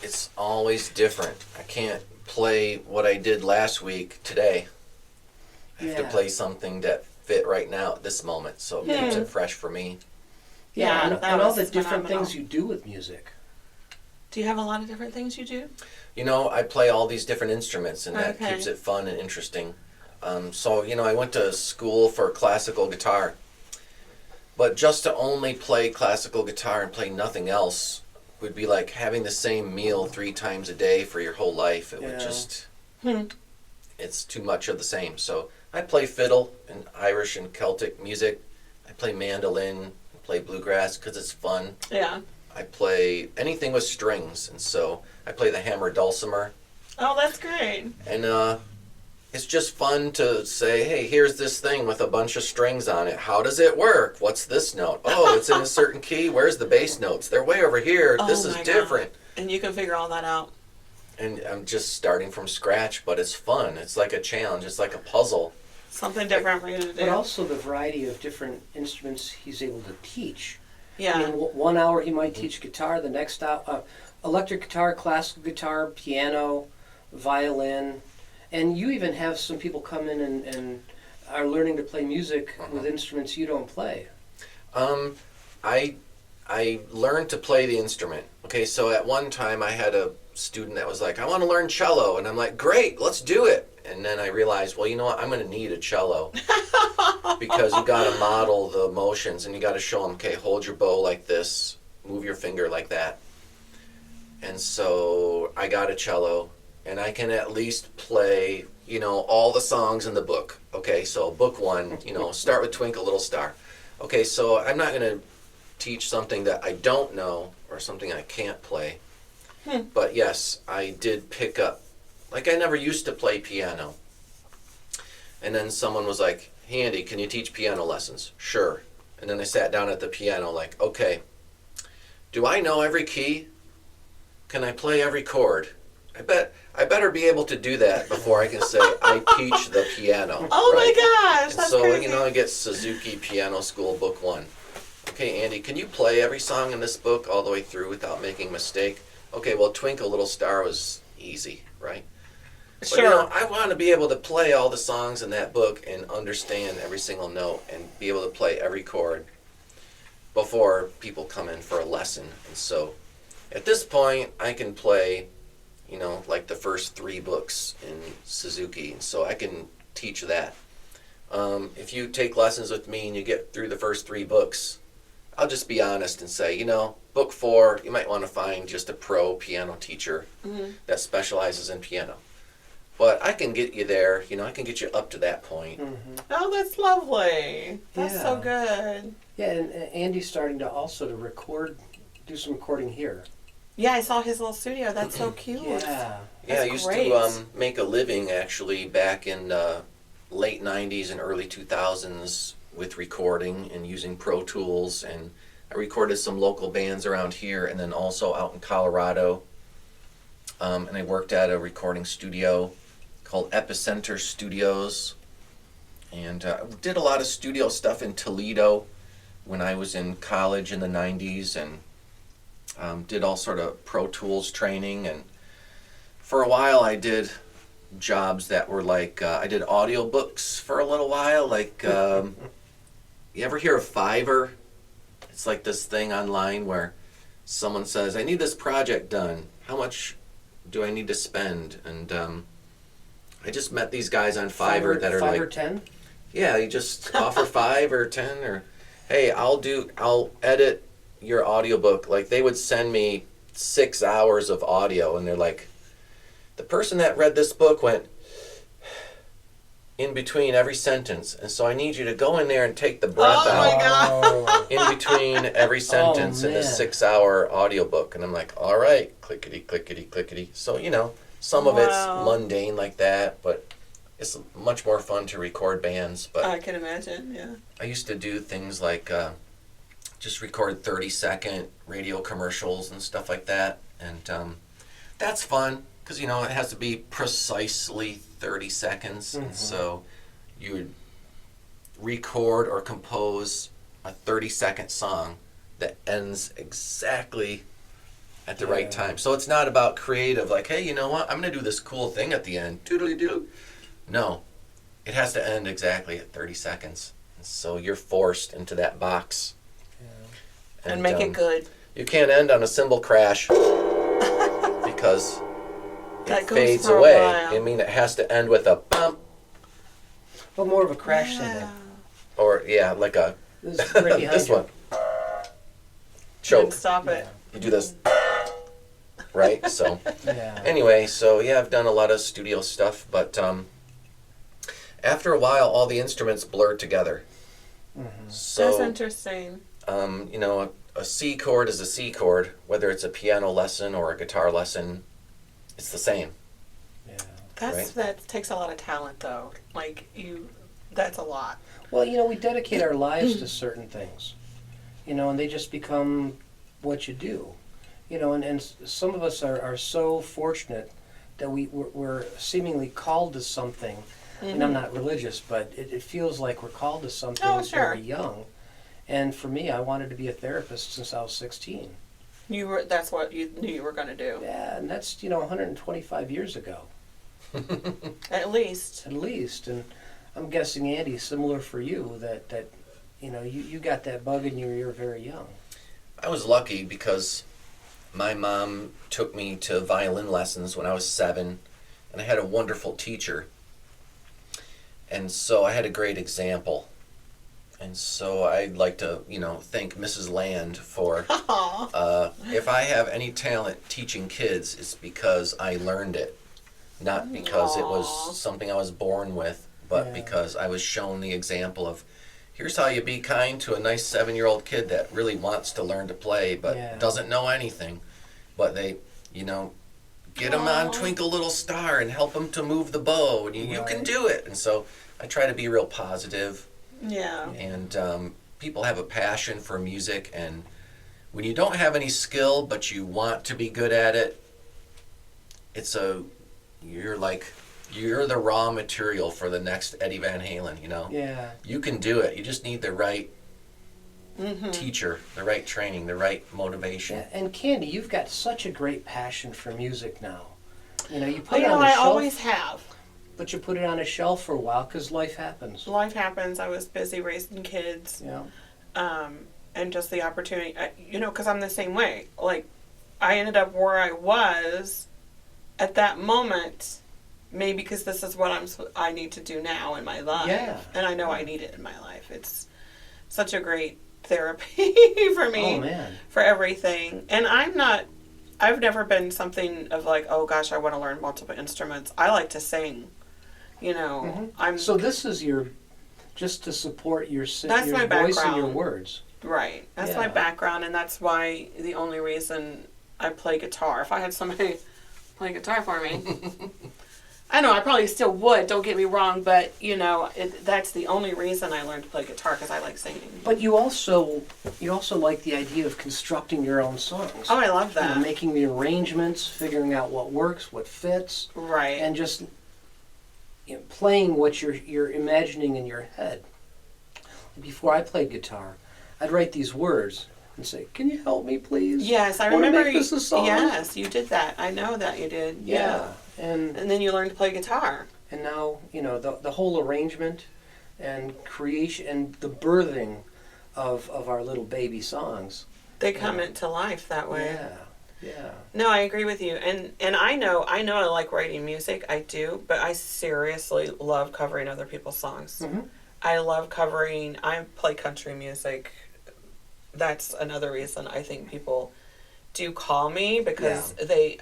It's always different. I can't play what I did last week today. I have to Yeah. play something that fit right now at this moment, so it keeps it fresh for me. Yeah, and, that and all the was different phenomenal. things you do with music. Do you have a lot of different things you do? I play all these different instruments, and that Okay. keeps it fun and interesting. I went to school for classical guitar, but just to only play classical guitar and play nothing else would be like having the same meal 3 times a day for your whole life. It would Yeah. just, it's too much of the same. So I play fiddle and Irish and Celtic music. I play mandolin, play bluegrass because it's fun. Yeah. I play anything with strings, and so I play the hammer dulcimer. Oh, that's great. And it's just fun to say, hey, here's this thing with a bunch of strings on it. How does it work? What's this note? Oh, it's in a certain key. Where's the bass notes? They're way over here. This Oh is my different. And you can figure all that out. And I'm just starting from scratch, but it's fun. It's like a challenge. It's like a puzzle. Something different for you to do. But also the variety of different instruments he's able to teach. yeah. I mean, 1 hour he might teach guitar, the next hour, electric guitar, classical guitar, piano, violin. And you even have some people come in and are learning to play music with instruments you don't play. I learned to play the instrument. Okay, so at one time I had a student that was like, I want to learn cello. And I'm like, great, let's do it. And then I realized, well, you know what? I'm going to need a cello because you got to model the motions and you got to show them, okay, hold your bow like this, move your finger like that. And so I got a cello and I can at least play, all the songs in the book. Okay, so book 1, start with Twinkle Little Star. Okay, so I'm not going to teach something that I don't know or something I can't play. But yes, I did pick up. Like, I never used to play piano. And then someone was like, hey, Andy, can you teach piano lessons? Sure. And then I sat down at the piano like, okay, do I know every key? Can I play every chord? I better be able to do that before I can say I teach the piano. Oh right? my gosh, And that's so, crazy. I get Suzuki Piano School Book 1. Okay, Andy, can you play every song in this book all the way through without making a mistake? Okay, well, Twinkle Little Star was easy, right? But, Sure. I want to be able to play all the songs in that book and understand every single note and be able to play every chord before people come in for a lesson. And so at this point, I can play, like the first 3 books in Suzuki. And so I can teach that. If you take lessons with me and you get through the first 3 books, I'll just be honest and say, book 4, you might want to find just a pro piano teacher that specializes in piano. But I can get you there, I can get you up to that point. Oh, that's lovely. That's so good. Yeah, and Andy's starting to also to record, do some recording here. Yeah, I saw his little studio. That's so cute. Yeah. Yeah, I used great. to make a living actually back in late 90s and early 2000s with recording and using Pro Tools, and I recorded some local bands around here and then also out in Colorado. And I worked at a recording studio called Epicenter Studios, and did a lot of studio stuff in Toledo when I was in college in the 90s, and did all sort of Pro Tools training. And for a while I did jobs that were like, I did audiobooks for a little while, like, you ever hear of Fiverr? It's like this thing online where someone says, I need this project done. How much do I need to spend? And I just met these guys on Fiverr that are Five like, or 10? yeah, you just offer 5 or 10, or hey, I'll edit your audiobook. Like, they would send me 6 hours of audio, and they're like, the person that read this book went in between every sentence, and so I need you to go in there and take the breath Oh my out God. in between every sentence in this man. 6-hour audiobook. And I'm like, all right, clickety, clickety, clickety. So, some of it's Wow. mundane like that, but it's much more fun to record bands. But I can imagine, yeah. I used to do things like just record 30-second radio commercials and stuff like that. And that's fun because, it has to be precisely 30 seconds. And so you would record or compose a 30-second song that ends exactly at the right time. So it's not about creative, like, hey, you know what? I'm going to do this cool thing at the end. Doodly-doo. No. It has to end exactly at 30 seconds. And so you're forced into that box. And make it good. You can't end on a cymbal crash because That it goes fades for a away. while. I mean, it has to end with a bump Well, more of a crash cymbal. or, like a, This is right behind this you. one. Choke. And stop it. You do this, right? So, Yeah. anyway, so yeah, I've done a lot of studio stuff, but after a while, all the instruments blurred together. That's So, interesting. a C chord is a C chord, whether it's a piano lesson or a guitar lesson, it's the same. Yeah. Right. That takes a lot of talent, though. That's a lot. Well, we dedicate our lives to certain things, and they just become what you do, and some of us are so fortunate that we're seemingly called to something. And I'm not religious, but it feels like we're called to something sure. very young. And for me, I wanted to be a therapist since I was 16. That's what you knew you were going to do. Yeah, and that's 125 years ago, At least. at least. And I'm guessing, Andy, similar for you, that you got that bug and you were very young. I was lucky because my mom took me to violin lessons when I was 7, and I had a wonderful teacher. And so I had a great example. And so I'd like to, thank Mrs. Land for, if I have any talent teaching kids, it's because I learned it. Not because it Aw. was something I was born with, but Yeah. because I was shown the example of, here's how you be kind to a nice 7-year-old kid that really wants to learn to play, but Yeah. doesn't know anything. But they, get them on Aw. Twinkle Little Star and help them to move the bow, and you can Right. do it. And so I try to be real positive, Yeah. and people have a passion for music, and when you don't have any skill but you want to be good at it, you're the raw material for the next Eddie Van Halen. Yeah. You can do it. You just need the right teacher, the right training, the right motivation. Yeah, and Candy, you've got such a great passion for music now. You put it Well, on the I shelf, always have. but you put it on a shelf for a while because life happens. Life happens. I was busy raising kids. Yeah. And just the opportunity, because I'm the same way. Like, I ended up where I was at that moment, maybe because this is what I need to do now in my life. Yeah. And I know I need it in my life. It's such a great therapy for me. Oh man. For everything. And I've never been something of like, oh gosh, I want to learn multiple instruments. I like to sing. You know, So this is just to support your That's your my voice and your background. words. Right. That's my Yeah. background, and that's why the only reason I play guitar. If I had somebody play guitar for me, I know I probably still would. Don't get me wrong, but you know, that's the only reason I learned to play guitar because I like singing. But you also like the idea of constructing your own songs. Oh, I love You know, that. making the arrangements, figuring out what works, what fits, Right. and just playing what you're imagining in your head. Before I played guitar, I'd write these words and say, "Can you help me, please?" Yes, I Wanna remember. make this a song? Yes, you did that. I know that you did. Yeah. And And then you learned to play guitar. now the whole arrangement and creation and the birthing of our little baby songs. They come into life that way. Yeah. No, I agree with you. And I know I like writing music. I do, but I seriously love covering other people's songs. Mhm. I love covering. I play country music. That's another reason I think people do call me because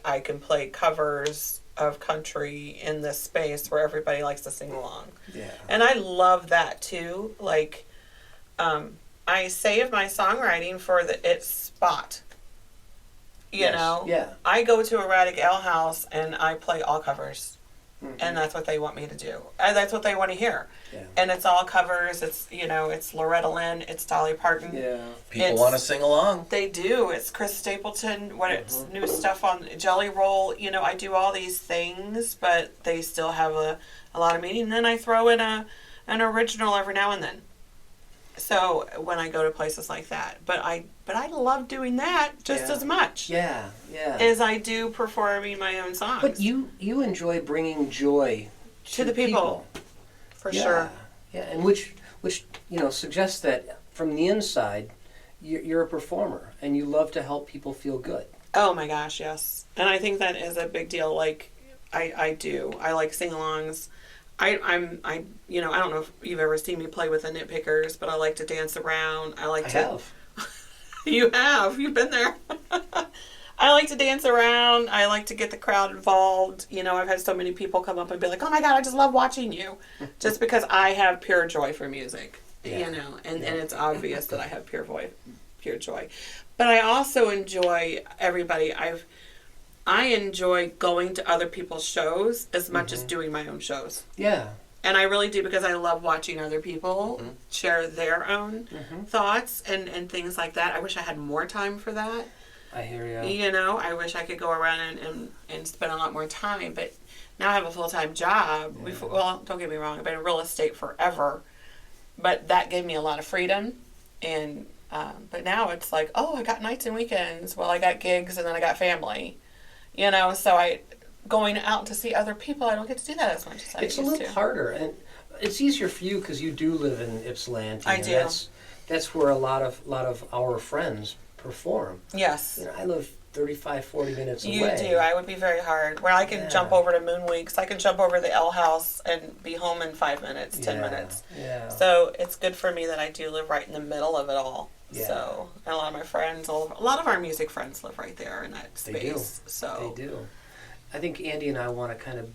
I can play covers of country in this space where everybody likes to sing along. Yeah. And I love that too. Like I save my songwriting for its spot. You Yes. know? Yeah. I go to Erratic Ale House and I play all covers. Mhm. And that's what they want me to do. And that's what they want to hear. Yeah. And it's all covers. It's, it's Loretta Lynn. It's Dolly Parton. Yeah. People want to sing along. They do. It's Chris Stapleton. It's new stuff on Jelly Roll. I do all these things, but they still have a lot of meaning. And then I throw in an original every now and then. So when I go to places like that, but I love doing that just as much Yeah. as I do performing my own songs. But you enjoy bringing joy To the people. For sure. Yeah, and which suggests that from the inside, you're a performer and you love to help people feel good. Oh my gosh, yes. And I think that is a big deal. Like I do. I like sing-alongs. I don't know if you've ever seen me play with the Nitpickers, but I like to dance around. I have. You have. You've been there. I like to dance around. I like to get the crowd involved. I've had so many people come up and be like, "Oh my God, I just love watching you," just because I have pure joy for music. Yeah. And it's obvious that I have pure joy. But I also enjoy everybody. I enjoy going to other people's shows as much as doing my own shows. Yeah. And I really do because I love watching other people share their own thoughts and things like that. I wish I had more time for that. I hear you. I wish I could go around and spend a lot more time. But now I have a full-time job. Yeah. Well, don't get me wrong. I've been in real estate forever. But that gave me a lot of freedom. And but now it's like, oh, I got nights and weekends. Well, I got gigs and then I got family. So going out to see other people, I don't get to do that as much as I used to. It's a little harder, and it's easier for you because you do live in Ypsilanti. I and do. That's where a lot of our friends perform. Yes. I live 35, 40 minutes You away. do. I would be very hard. Where I can jump over to Moon Weeks. I can jump over to the L House and be home in 5 minutes, 10 minutes. Yeah. So it's good for me that I do live right in the middle of it all. Yeah. So, and a lot of my friends, a lot of our music friends live right there in that They do. space. So They do. I think Andy and I want to kind of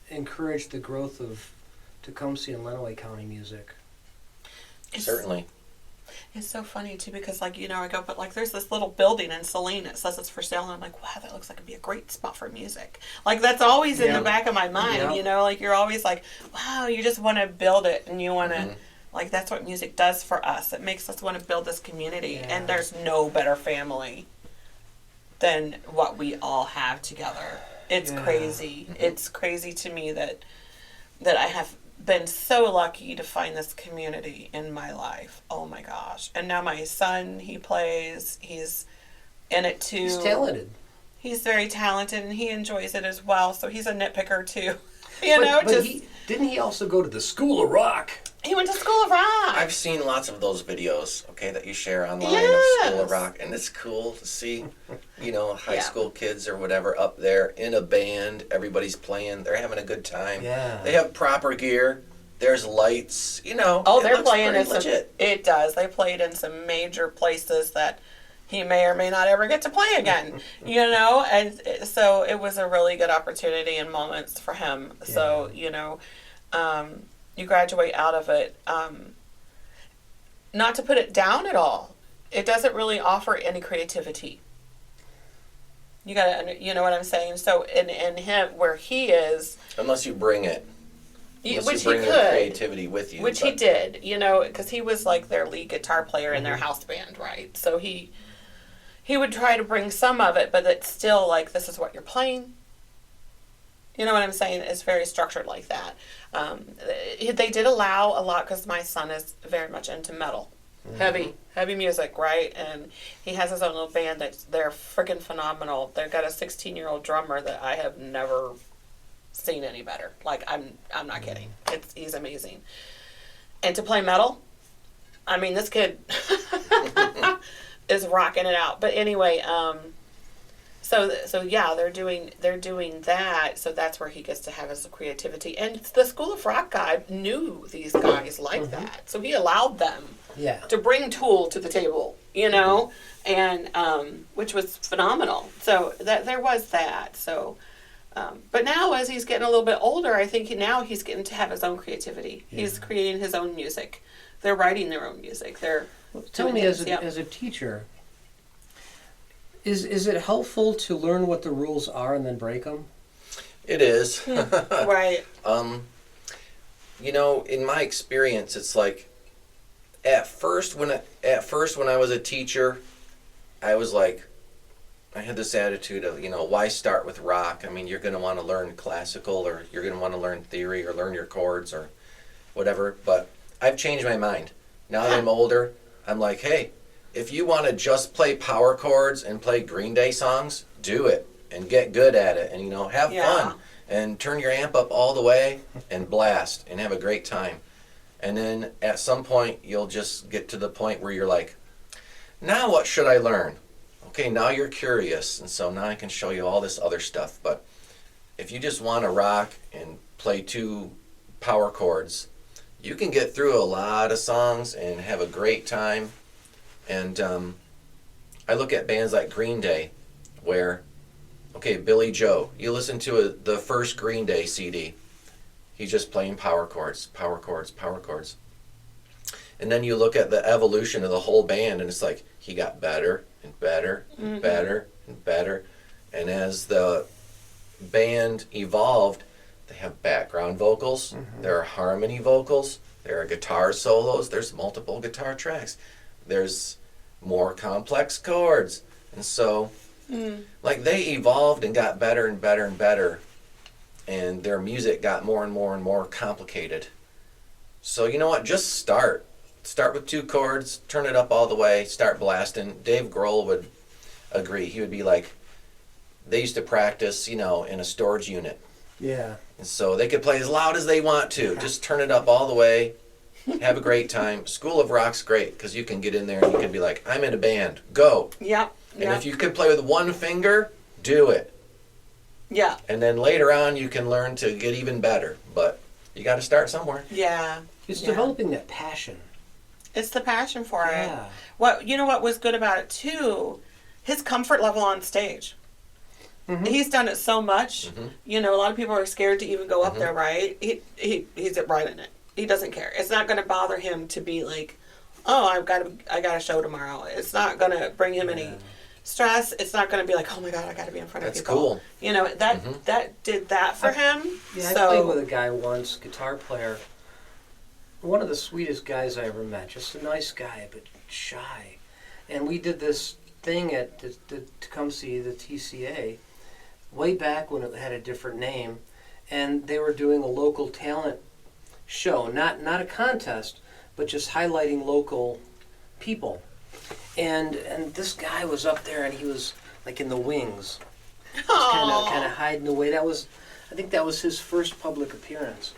encourage the growth of Tecumseh and Lenawee County music. Certainly. It's so funny too because I go, but there's this little building in Saline that says it's for sale, and I'm like, wow, that looks like it'd be a great spot for music. That's always in the back of my mind. Yeah. You're always like, wow, you just want to build it, and you want to. That's what music does for us. It makes us want to build this community, and there's no better family than what we all have together. It's crazy. It's crazy to me that I have been so lucky to find this community in my life. Oh my gosh. And now my son, he plays. He's in it too. He's talented. He's very talented, and he enjoys it as well. So he's a nitpicker too. Didn't he also go to the School of Rock? He went to School of Rock. I've seen lots of those videos, that you share online Yes. of School of Rock, and it's cool to see, high school kids or whatever up there in a band. Everybody's playing. They're having a good time. Yeah. They have proper gear. There's lights, Oh, it they're looks playing pretty in some. legit. It does. They played in some major places that he may or may not ever get to play again. And so it was a really good opportunity and moments for him. Yeah. So you graduate out of it. Not to put it down at all, it doesn't really offer any creativity. You gotta, you know what I'm saying. So in him, where he is, Unless you bring it. Unless which you bring he the could. creativity with you. Which he did, because he was like their lead guitar player in their house band, right? So he would try to bring some of it, but it's still like, this is what you're playing. You know what I'm saying? It's very structured like that. They did allow a lot, because my son is very much into metal. Heavy music, right? And he has his own little band they're freaking phenomenal. They've got a 16-year-old drummer that I have never seen any better. Like, I'm not kidding. He's amazing. And to play metal, I mean, this kid is rocking it out. But anyway, so yeah, they're doing that. So that's where he gets to have his creativity. And the School of Rock guy knew these guys like that, so he allowed them to bring Tool to the table, and which was phenomenal. So that there was that. So. But now, as he's getting a little bit older, I think now he's getting to have his own creativity. Yeah. He's creating his own music. They're writing their own music. Tell me, as a teacher, is it helpful to learn what the rules are and then break them? It is. Right. In my experience, it's like, at first when I was a teacher, I was like, I had this attitude of, why start with rock? I mean, you're going to want to learn classical, or you're going to want to learn theory, or learn your chords, or whatever. But I've changed my mind. Now that I'm older, I'm like, hey, if you want to just play power chords and play Green Day songs, do it and get good at it, and have fun and turn your amp up all the way and blast and have a great time. And then at some point, you'll just get to the point where you're like, now what should I learn? Okay, now you're curious, and so now I can show you all this other stuff. But if you just want to rock and play 2 power chords, you can get through a lot of songs and have a great time. And I look at bands like Green Day, where, Billy Joe, you listen to the first Green Day CD, he's just playing power chords, power chords, power chords. And then you look at the evolution of the whole band, and it's like, he got better and better and better and better. And as the band evolved, they have background vocals, there are harmony vocals, there are guitar solos, there's multiple guitar tracks, there's more complex chords. And so, they evolved and got better and better and better, and their music got more and more and more complicated. So you know what, just start with 2 chords, turn it up all the way, start blasting. Dave Grohl would agree. He would be like, they used to practice, in a storage unit. Yeah. And so they could play as loud as they want to. Just turn it up all the way, have a great time. School of Rock's great, because you can get in there and you can be like, I'm in a band, go. Yep. And if you could play with 1 finger, do it. Yeah. And then later on, you can learn to get even better. But you got to start somewhere. Yeah. It's developing that passion. It's the passion for it. Yeah. What was good about it too, his comfort level on stage. He's done it so much. A lot of people are scared to even go up there, right? He's right in it. He doesn't care. It's not going to bother him to be like, oh, I got a show tomorrow. It's not going to bring him any stress. It's not going to be like, oh my God, I got to be in front of people. That's cool. That did that for him. Yeah, I played with a guy once, guitar player. One of the sweetest guys I ever met. Just a nice guy, but shy. And we did this thing at the Tecumseh, the TCA, way back when it had a different name, and they were doing a local talent show, not a contest, but just highlighting local people. And this guy was up there, and he was like in the wings, kind of hiding away. I think that was his first public appearance.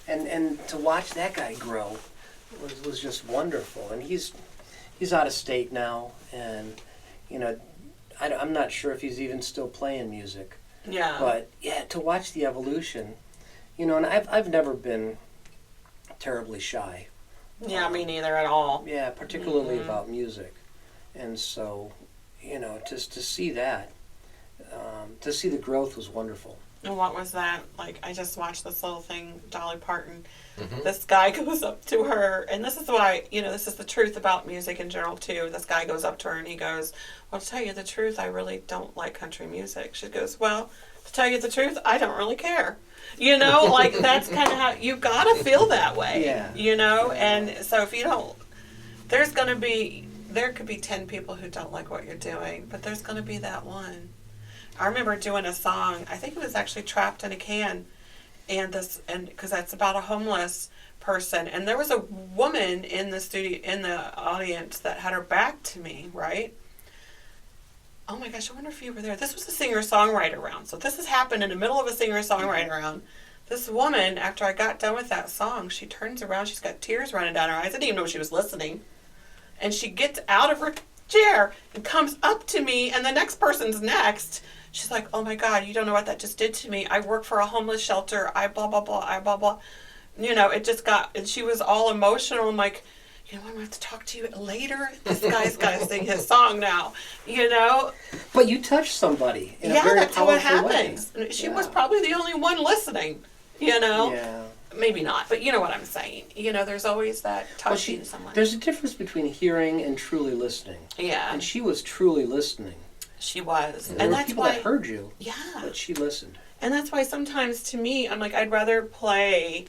And to watch that guy grow was just wonderful. And he's out of state now, and I'm not sure if he's even still playing music. Yeah. But yeah, to watch the evolution, and I've never been terribly shy. Yeah, me neither at all. Yeah, particularly about music. And so, just to see that, to see the growth was wonderful. And what was that? Like, I just watched this little thing, Dolly Parton. Mm-hmm. This guy goes up to her, and this is why, this is the truth about music in general, too. This guy goes up to her and he goes, well, to tell you the truth, I really don't like country music. She goes, well, to tell you the truth, I don't really care. Like, that's kind of how you gotta feel that way. Yeah. And so if you don't, there could be 10 people who don't like what you're doing, but there's gonna be that one. I remember doing a song, I think it was actually Trapped in a Can, and because that's about a homeless person, and there was a woman in the audience that had her back to me, right? Oh my gosh, I wonder if you were there. This was a singer-songwriter round. So this has happened in the middle of a singer-songwriter round. This woman, after I got done with that song, she turns around, she's got tears running down her eyes. I didn't even know she was listening. And she gets out of her chair and comes up to me, and the next person's next. She's like, oh my God, you don't know what that just did to me. I work for a homeless shelter. I blah, blah, blah, I blah, blah. It just and she was all emotional. I'm like, I'm going to have to talk to you later. This guy's got to sing his song now, But you touched somebody in a very that's how it powerful happens. way. She was probably the only one listening, Yeah. Maybe not, but you know what I'm saying. There's always that touching someone. There's a difference between hearing and truly listening. Yeah. And she was truly listening. She was. There And were that's people why. that heard you, Yeah. but she listened. And that's why sometimes to me, I'm like, I'd rather play.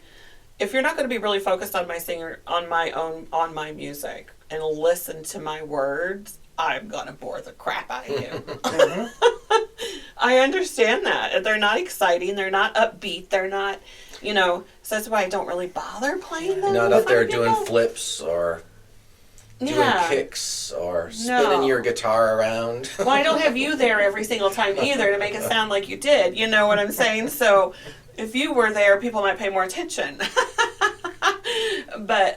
If you're not going to be really focused on on my music and listen to my words, I'm going to bore the crap out of you. Mm-hmm. I understand that. They're not exciting. They're not upbeat. They're not, so that's why I don't really bother playing them. Not in up front there of doing people. flips or doing Yeah. kicks or No. spinning your guitar around. Well, I don't have you there every single time either to make it sound like you did. You know what I'm saying? So if you were there, people might pay more attention. But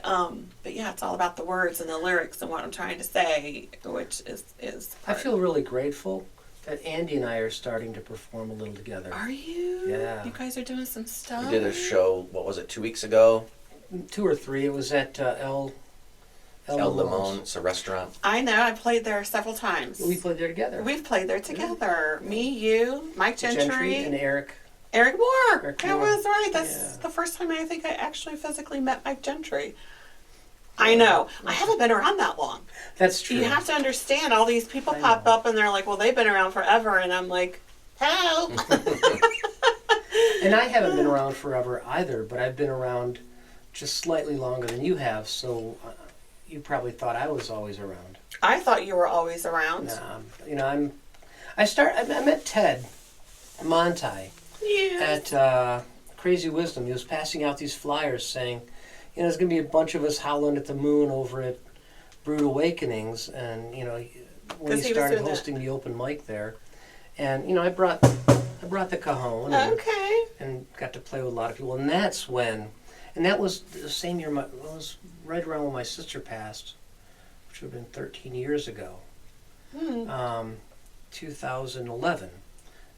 yeah, it's all about the words and the lyrics and what I'm trying to say, which is. I feel really grateful that Andy and I are starting to perform a little together. Are you? Yeah. You guys are doing some stuff. We did a show, 2 weeks ago? 2 or 3. It was at El Limon, it's a restaurant. I know. I played there several times. We played there together. We've played there together. Me, you, Mike Gentry, and Eric. Eric Moore. Eric That Moore. was right. That's Yeah. the first time I think I actually physically met Mike Gentry. I know. I haven't been around that long. That's true. You have to understand, all these people pop up and they're like, well, they've been around forever. And I'm like, hello. And I haven't been around forever either, but I've been around just slightly longer than you have, so you probably thought I was always around. I thought you were always around. Nah, I met Ted Monti Yeah. at Crazy Wisdom. He was passing out these flyers saying, there's going to be a bunch of us howling at the moon over at Brood Awakenings, and when 'Cause he he was started doing that. hosting the open mic there, and I brought the cajon Okay. and got to play with a lot of people, and that was the same year. It was right around when my sister passed, which would have been 13 years ago. 2011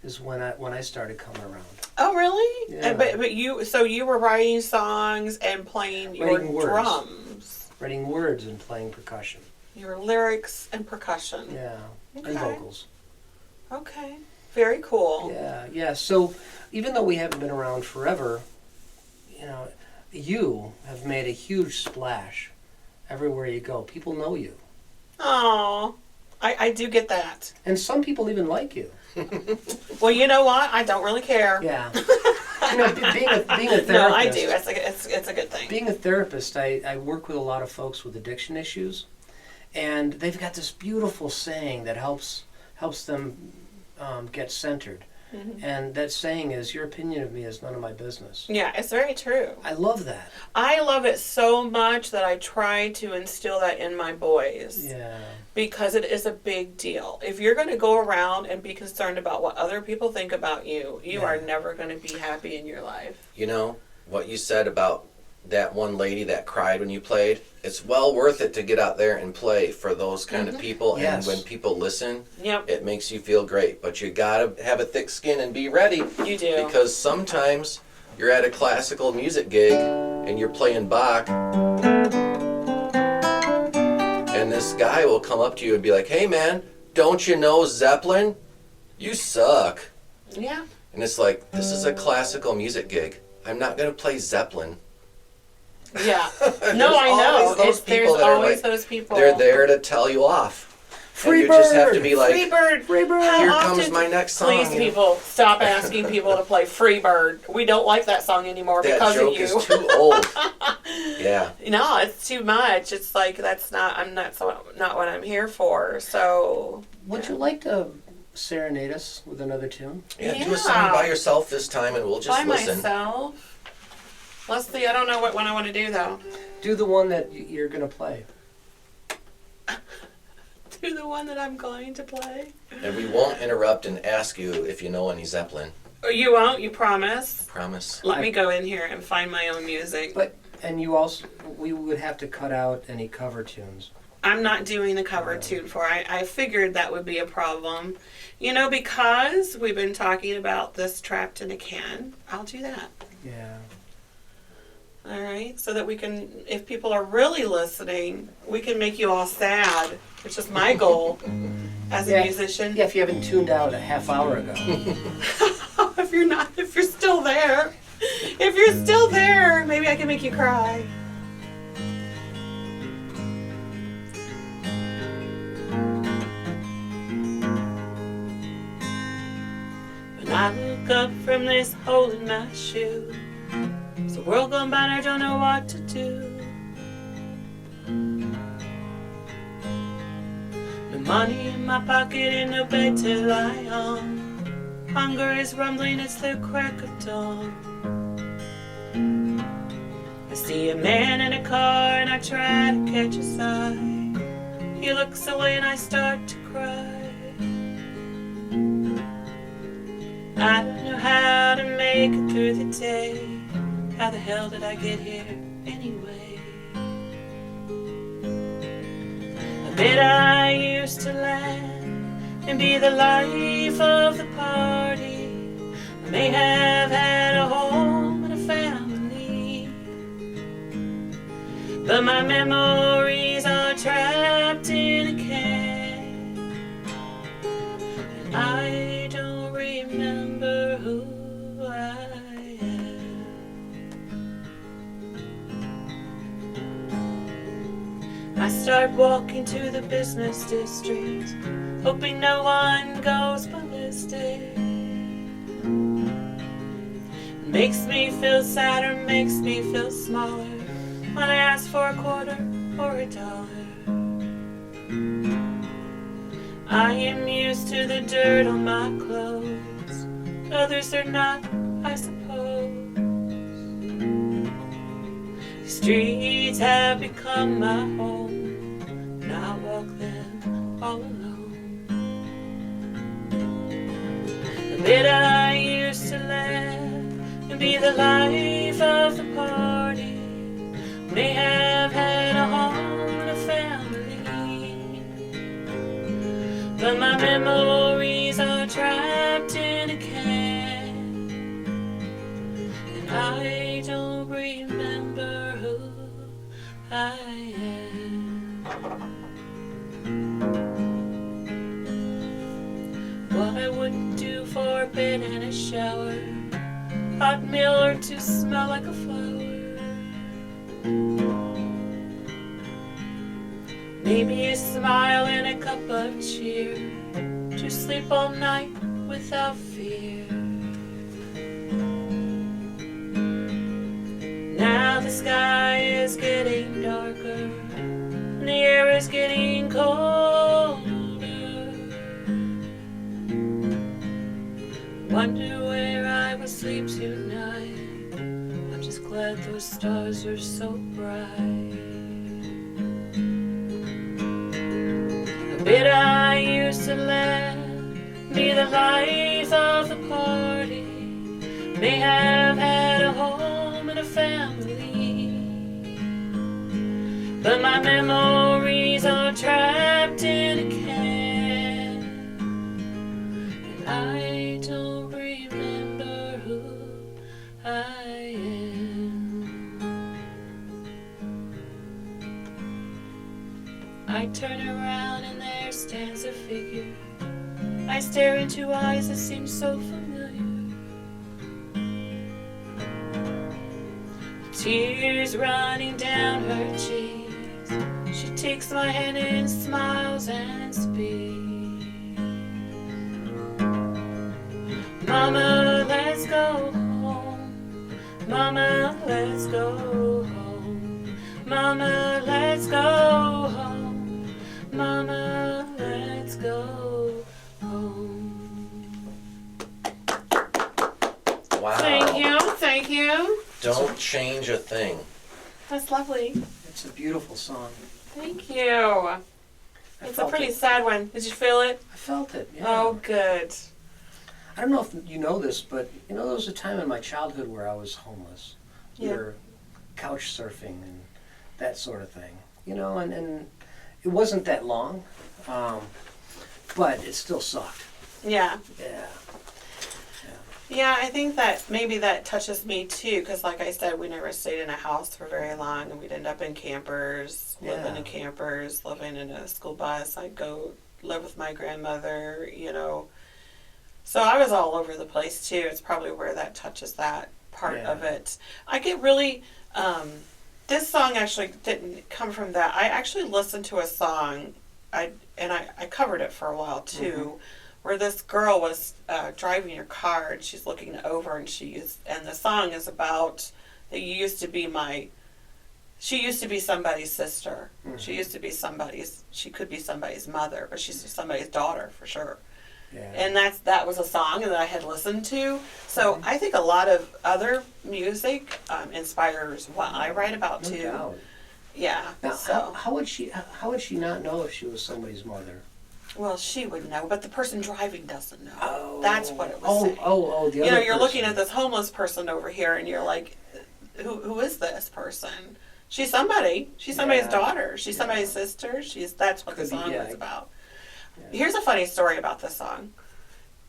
is when I started coming around. Oh, really? Yeah. But you were writing songs and playing your Writing words. drums, Writing words and playing percussion. your lyrics and percussion. Yeah, Okay. and vocals. Okay. Very cool. Yeah. So even though we haven't been around forever, you have made a huge splash everywhere you go. People know you. Oh, I do get that. And some people even like you. Well, you know what? I don't really care. Yeah. Being a therapist. No, I do. It's a good thing. Being a therapist, I work with a lot of folks with addiction issues, and they've got this beautiful saying that helps them get centered. Mm-hmm. And that saying is, your opinion of me is none of my business. Yeah, it's very true. I love that. I love it so much that I try to instill that in my boys. Yeah. Because it is a big deal. If you're going to go around and be concerned about what other people think about you, you are never going to be happy in your life. What you said about that one lady that cried when you played, it's well worth it to get out there and play for those kind of people. Yes. And when people listen, Yep, it makes you feel great. But you gotta have a thick skin and be ready. you do. Because sometimes you're at a classical music gig and you're playing Bach, and this guy will come up to you and be like, "Hey man, don't you know Zeppelin? You suck." Yeah. And it's like, this is a classical music gig. I'm not going to play Zeppelin. Yeah. There's No, I know. always those people There's that are always like, those people. they're there to tell you off. Free and you just have to bird! be like, Free Bird. Free bird! How here often- comes my next song. Please, people, stop asking people to play Free Bird. We don't like that song anymore That because joke of you. is too old. Yeah. No, it's too much. It's like I'm not what I'm here for. So Would you like to serenade us with another tune? Yeah, do Yeah. a song by yourself this time and we'll just by listen. myself. Leslie, I don't know what one I want to do though. Do the one that you're going to play. Do the one that I'm going to play. And we won't interrupt and ask you if you know any Zeppelin. Oh, you won't? You promise? Promise. Let me go in here and find my own music. But and you also we would have to cut out any cover tunes. I'm not doing the cover tune for it. I figured that would be a problem. You know, because we've been talking about this Trapped in a Can, I'll do that. Yeah. All right? So that we can, if people are really listening, we can make you all sad, which is my goal as a Yeah. musician. Yeah, if you haven't tuned out a half hour ago. If you're still there. If you're still there, maybe I can make you cry. When I look up from this hole in my shoe, it's a world gone by and I don't know what to do. No money in my pocket and no bed to lie on. Hunger is rumbling, it's the crack of dawn. I see a man in a car and I try to catch his eye. He looks away and I start to cry. I don't know how to make it through the day. How the hell did I get here anyway? I bet I used to laugh and be the life of the party. I may have had a home and a family, but my memories are trapped in a can, and I don't remember who I am. I start walking to the business district, hoping no one goes ballistic. Makes me feel sadder, makes me feel smaller when I ask for a quarter or a dollar. I am used to the dirt on my clothes, others are not, I suppose. The streets have become my home, and I walk them all alone. The bit I used to laugh and be the life of the party, may have had a home and a family, but my memories are trapped in a can, and I don't remember who I am. What I wouldn't do for a bed and a shower, hot meal or to smell like a flower. Maybe a smile and a cup of cheer, to sleep all night without fear. Now the sky is getting darker, and the air is getting colder. Wonder where I will sleep tonight. I'm just glad those stars are so bright. The bit I used to laugh, be the life of the party, may have had a home and a family, but my memories are trapped in a can, and I don't remember who I I stare into eyes that seem so familiar. Tears running down her cheeks. She takes my hand and smiles and speaks. Mama, let's go home. Mama, let's go home. Mama, let's go home. Mama, let's go home. Wow. Thank you, thank you. Don't change a thing. That's lovely. It's a beautiful song. Thank you. I It's a felt pretty it. sad one. Did you feel it? I felt it. Yeah. Oh, good. I don't know if you know this, but you know there was a time in my childhood where I was homeless. We Yeah. were couch surfing and that sort of thing. You know, and it wasn't that long, but it still sucked. Yeah. Yeah. Yeah, I think that maybe that touches me too, because like I said, we never stayed in a house for very long, and we'd end up in campers, living in campers, living in a school bus. I'd go live with my grandmother, you know. So I was all over the place too. It's probably where that touches that part of it. I get really, this song actually didn't come from that. I actually listened to a song, I covered it for a while too, where this girl was driving her car and she's looking over and and the song is about that she used to be somebody's sister. She used to be she could be somebody's mother, but she's somebody's daughter for sure. Yeah. And that was a song that I had listened to. So I think a lot of other music inspires what I write about No too. doubt. Yeah. Now, So how would she not know if she was somebody's mother? well, she would know, but the person driving doesn't know. Oh. That's what it was saying. The You other know, you're looking person. at this homeless person over here, and you're like, who is this person? She's somebody. She's somebody's Yeah. daughter. She's somebody's sister. That's what Could the be, song yeah. was about. Yeah. Here's a funny story about this song.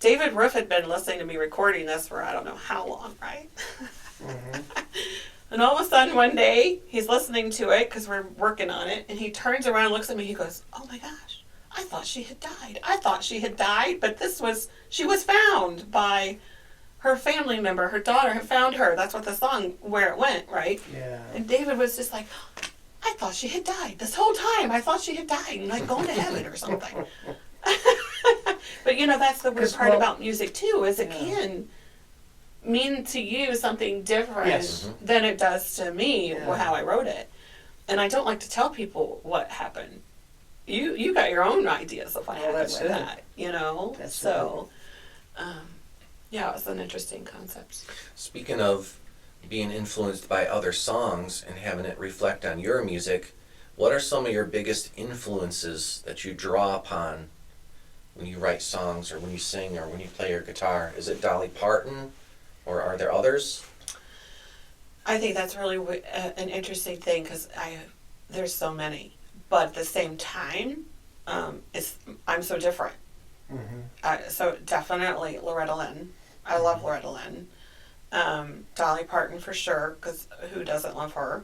David Roof had been listening to me recording this for I don't know how long, right? And all of a sudden one day, he's listening to it because we're working on it, and he turns around and looks at me. He goes, "Oh my gosh, I thought she had died. I thought she had died, but she was found by her family member. Her daughter had found her." That's what the song, where it went, right? Yeah. And David was just like, "I thought she had died this whole time. I thought she had died and like gone to heaven or something." But you know, that's the weird 'Cause, part well, about music too, is it yeah. can mean to you something different Yes. than it does to me, Yeah. how I wrote it. And I don't like to tell people what happened. You got your own ideas of what happened that's with it. that, you know? That's so, yeah, it was an interesting concept. Speaking of being influenced by other songs and having it reflect on your music, what are some of your biggest influences that you draw upon when you write songs or when you sing or when you play your guitar? Is it Dolly Parton or are there others? I think that's really an interesting thing because there's so many, but at the same time, I'm so different. So definitely Loretta Lynn. I love Loretta Lynn. Dolly Parton for sure, because who doesn't love her?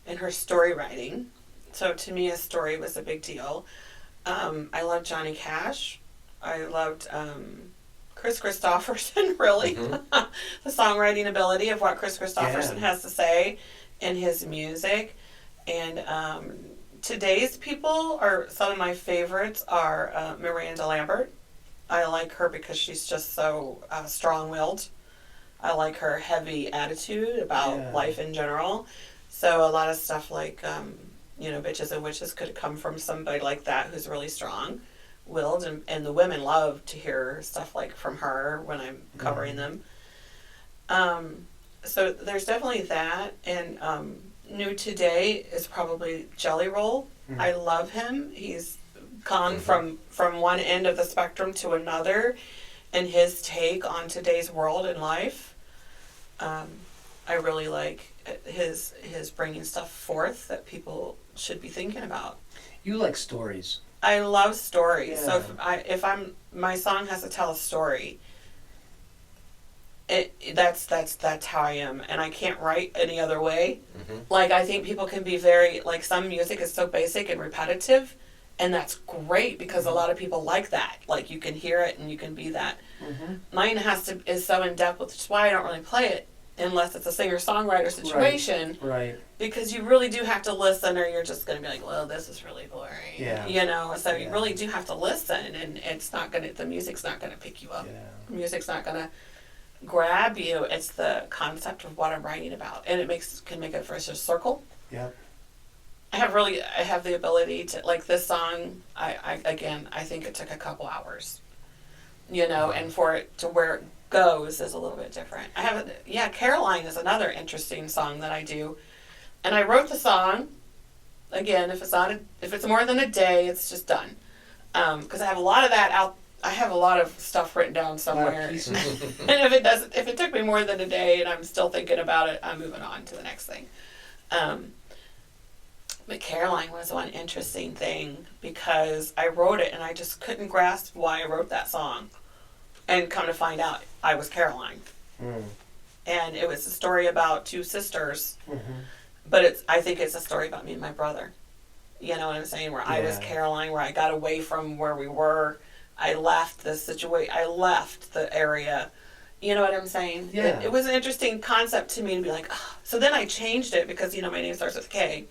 And her story writing. So to me, a story was a big deal. I loved Johnny Cash. I loved Chris Christopherson, really. The songwriting ability of what Chris Christopherson has to say in his music. And today's people are some of my favorites are Miranda Lambert. I like her because she's just so strong-willed. I like her heavy attitude about life in general. So a lot of stuff like, Bitches and Witches could come from somebody like that who's really strong-willed. And the women love to hear stuff like from her when I'm covering them. So there's definitely that. And new today is probably Jelly Roll. I love him. He's gone from one end of the spectrum to another, and his take on today's world and life. I really like his bringing stuff forth that people should be thinking about. You like stories. I love stories. Yeah. So if my song has to tell a story, that's how I am, and I can't write any other way. Like I think people can be very like some music is so basic and repetitive, And that's great because a lot of people like that. Like you can hear it and you can be that. Mm-hmm. Mine is so in depth, which is why I don't really play it unless it's a singer-songwriter situation. Right. Because you really do have to listen, or you're just going to be like, well, this is really boring. Yeah. You know, so you Yeah. really do have to listen, and it's not going to, the music's not going to pick you up. Yeah. The music's not going to grab you. It's the concept of what I'm writing about. And can make it first a circle. Yep. I have the ability to, like this song, I think it took a couple hours. You know, and for it to where it goes is a little bit different. Caroline is another interesting song that I do. And I wrote the song. Again, if it's more than a day, it's just done. Because I have a lot of that out. I have a lot of stuff written down somewhere. And if it took me more than a day and I'm still thinking about it, I'm moving on to the next thing. But Caroline was one interesting thing because I wrote it and I just couldn't grasp why I wrote that song. And come to find out, I was Caroline. Mm. And it was a story about two sisters. Mm-hmm. But I think it's a story about me and my brother. You know what I'm saying? Where I was Yeah. Caroline, where I got away from where we were. I left the situation. I left the area. You know what I'm saying? Yeah. It was an interesting concept to me to be like, oh. So then I changed it because, you know, my name starts with K.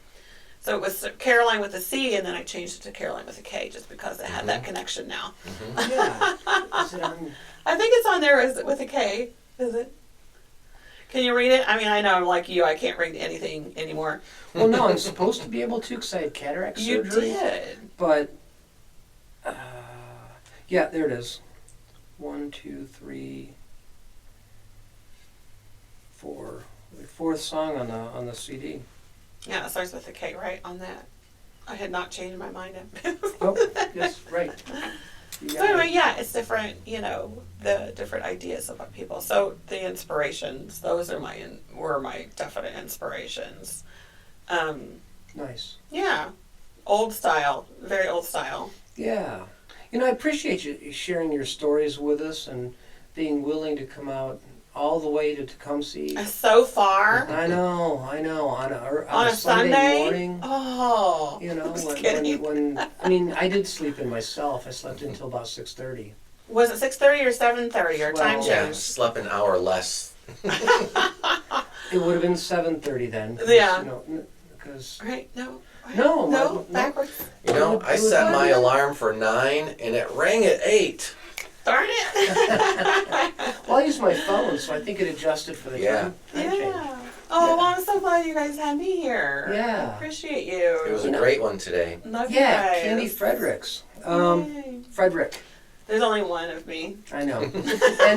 So it was Caroline with a C, and then I changed it to Caroline with a K just because it had that connection now. Mm-hmm. Yeah. Is it on- I think it's on there with a K. Is it? Can you read it? I mean, I know, like you, I can't read anything anymore. Well, no, I'm supposed to be able to because I had cataract You surgery. did. But, yeah, there it is. 1, 2, 3, 4. The fourth song on the CD. Yeah, it starts with a K, right? On that. I had not changed my mind. Oh, yes, right. You So got anyway, it. yeah, it's different, you know, the different ideas about people. So the inspirations, those are were my definite inspirations. Nice. Yeah, old style, very old style. Yeah. You know, I appreciate you sharing your stories with us and being willing to come out all the way to Tecumseh. So far I know. On on a Sunday morning. Oh, You know, just kidding. when I mean, I did sleep in myself. I slept until about 6:30. Was it 6:30 or 7:30 or time Well, Yeah, change? slept an hour less. It would have been 7:30 then. 'Cause, Yeah. You know, because Right? No. Right? No, No. my- Backwards. You know, It I was set good. my alarm for 9 and it rang at 8. Darn it. well, I used my phone, so I think it adjusted for the Yeah. time change. Yeah. Oh, well, I'm so glad you guys had me here. Yeah. I appreciate you. It was a great one today. Love Yeah, you guys. Kandy Fredrick's. Yay. Fredrick. There's only one of me. I know. and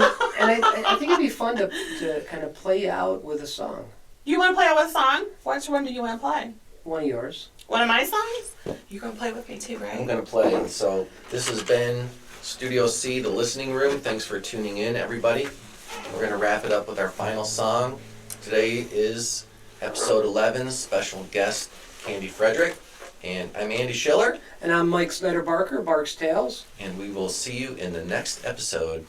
I think it'd be fun to kind of play out with a song. You want to play with a song? Which one do you want to play? One of yours. One of my songs? You're going to play with me too, right? I'm going to play. So this has been Studio C, the listening room. Thanks for tuning in, everybody. We're going to wrap it up with our final song. Today is episode 11, special guest Kandy Fredrick. And I'm Andy Schiller. And I'm Mike Snyder-Barker, Barks Tales. And we will see you in the next episode.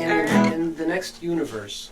In the next universe.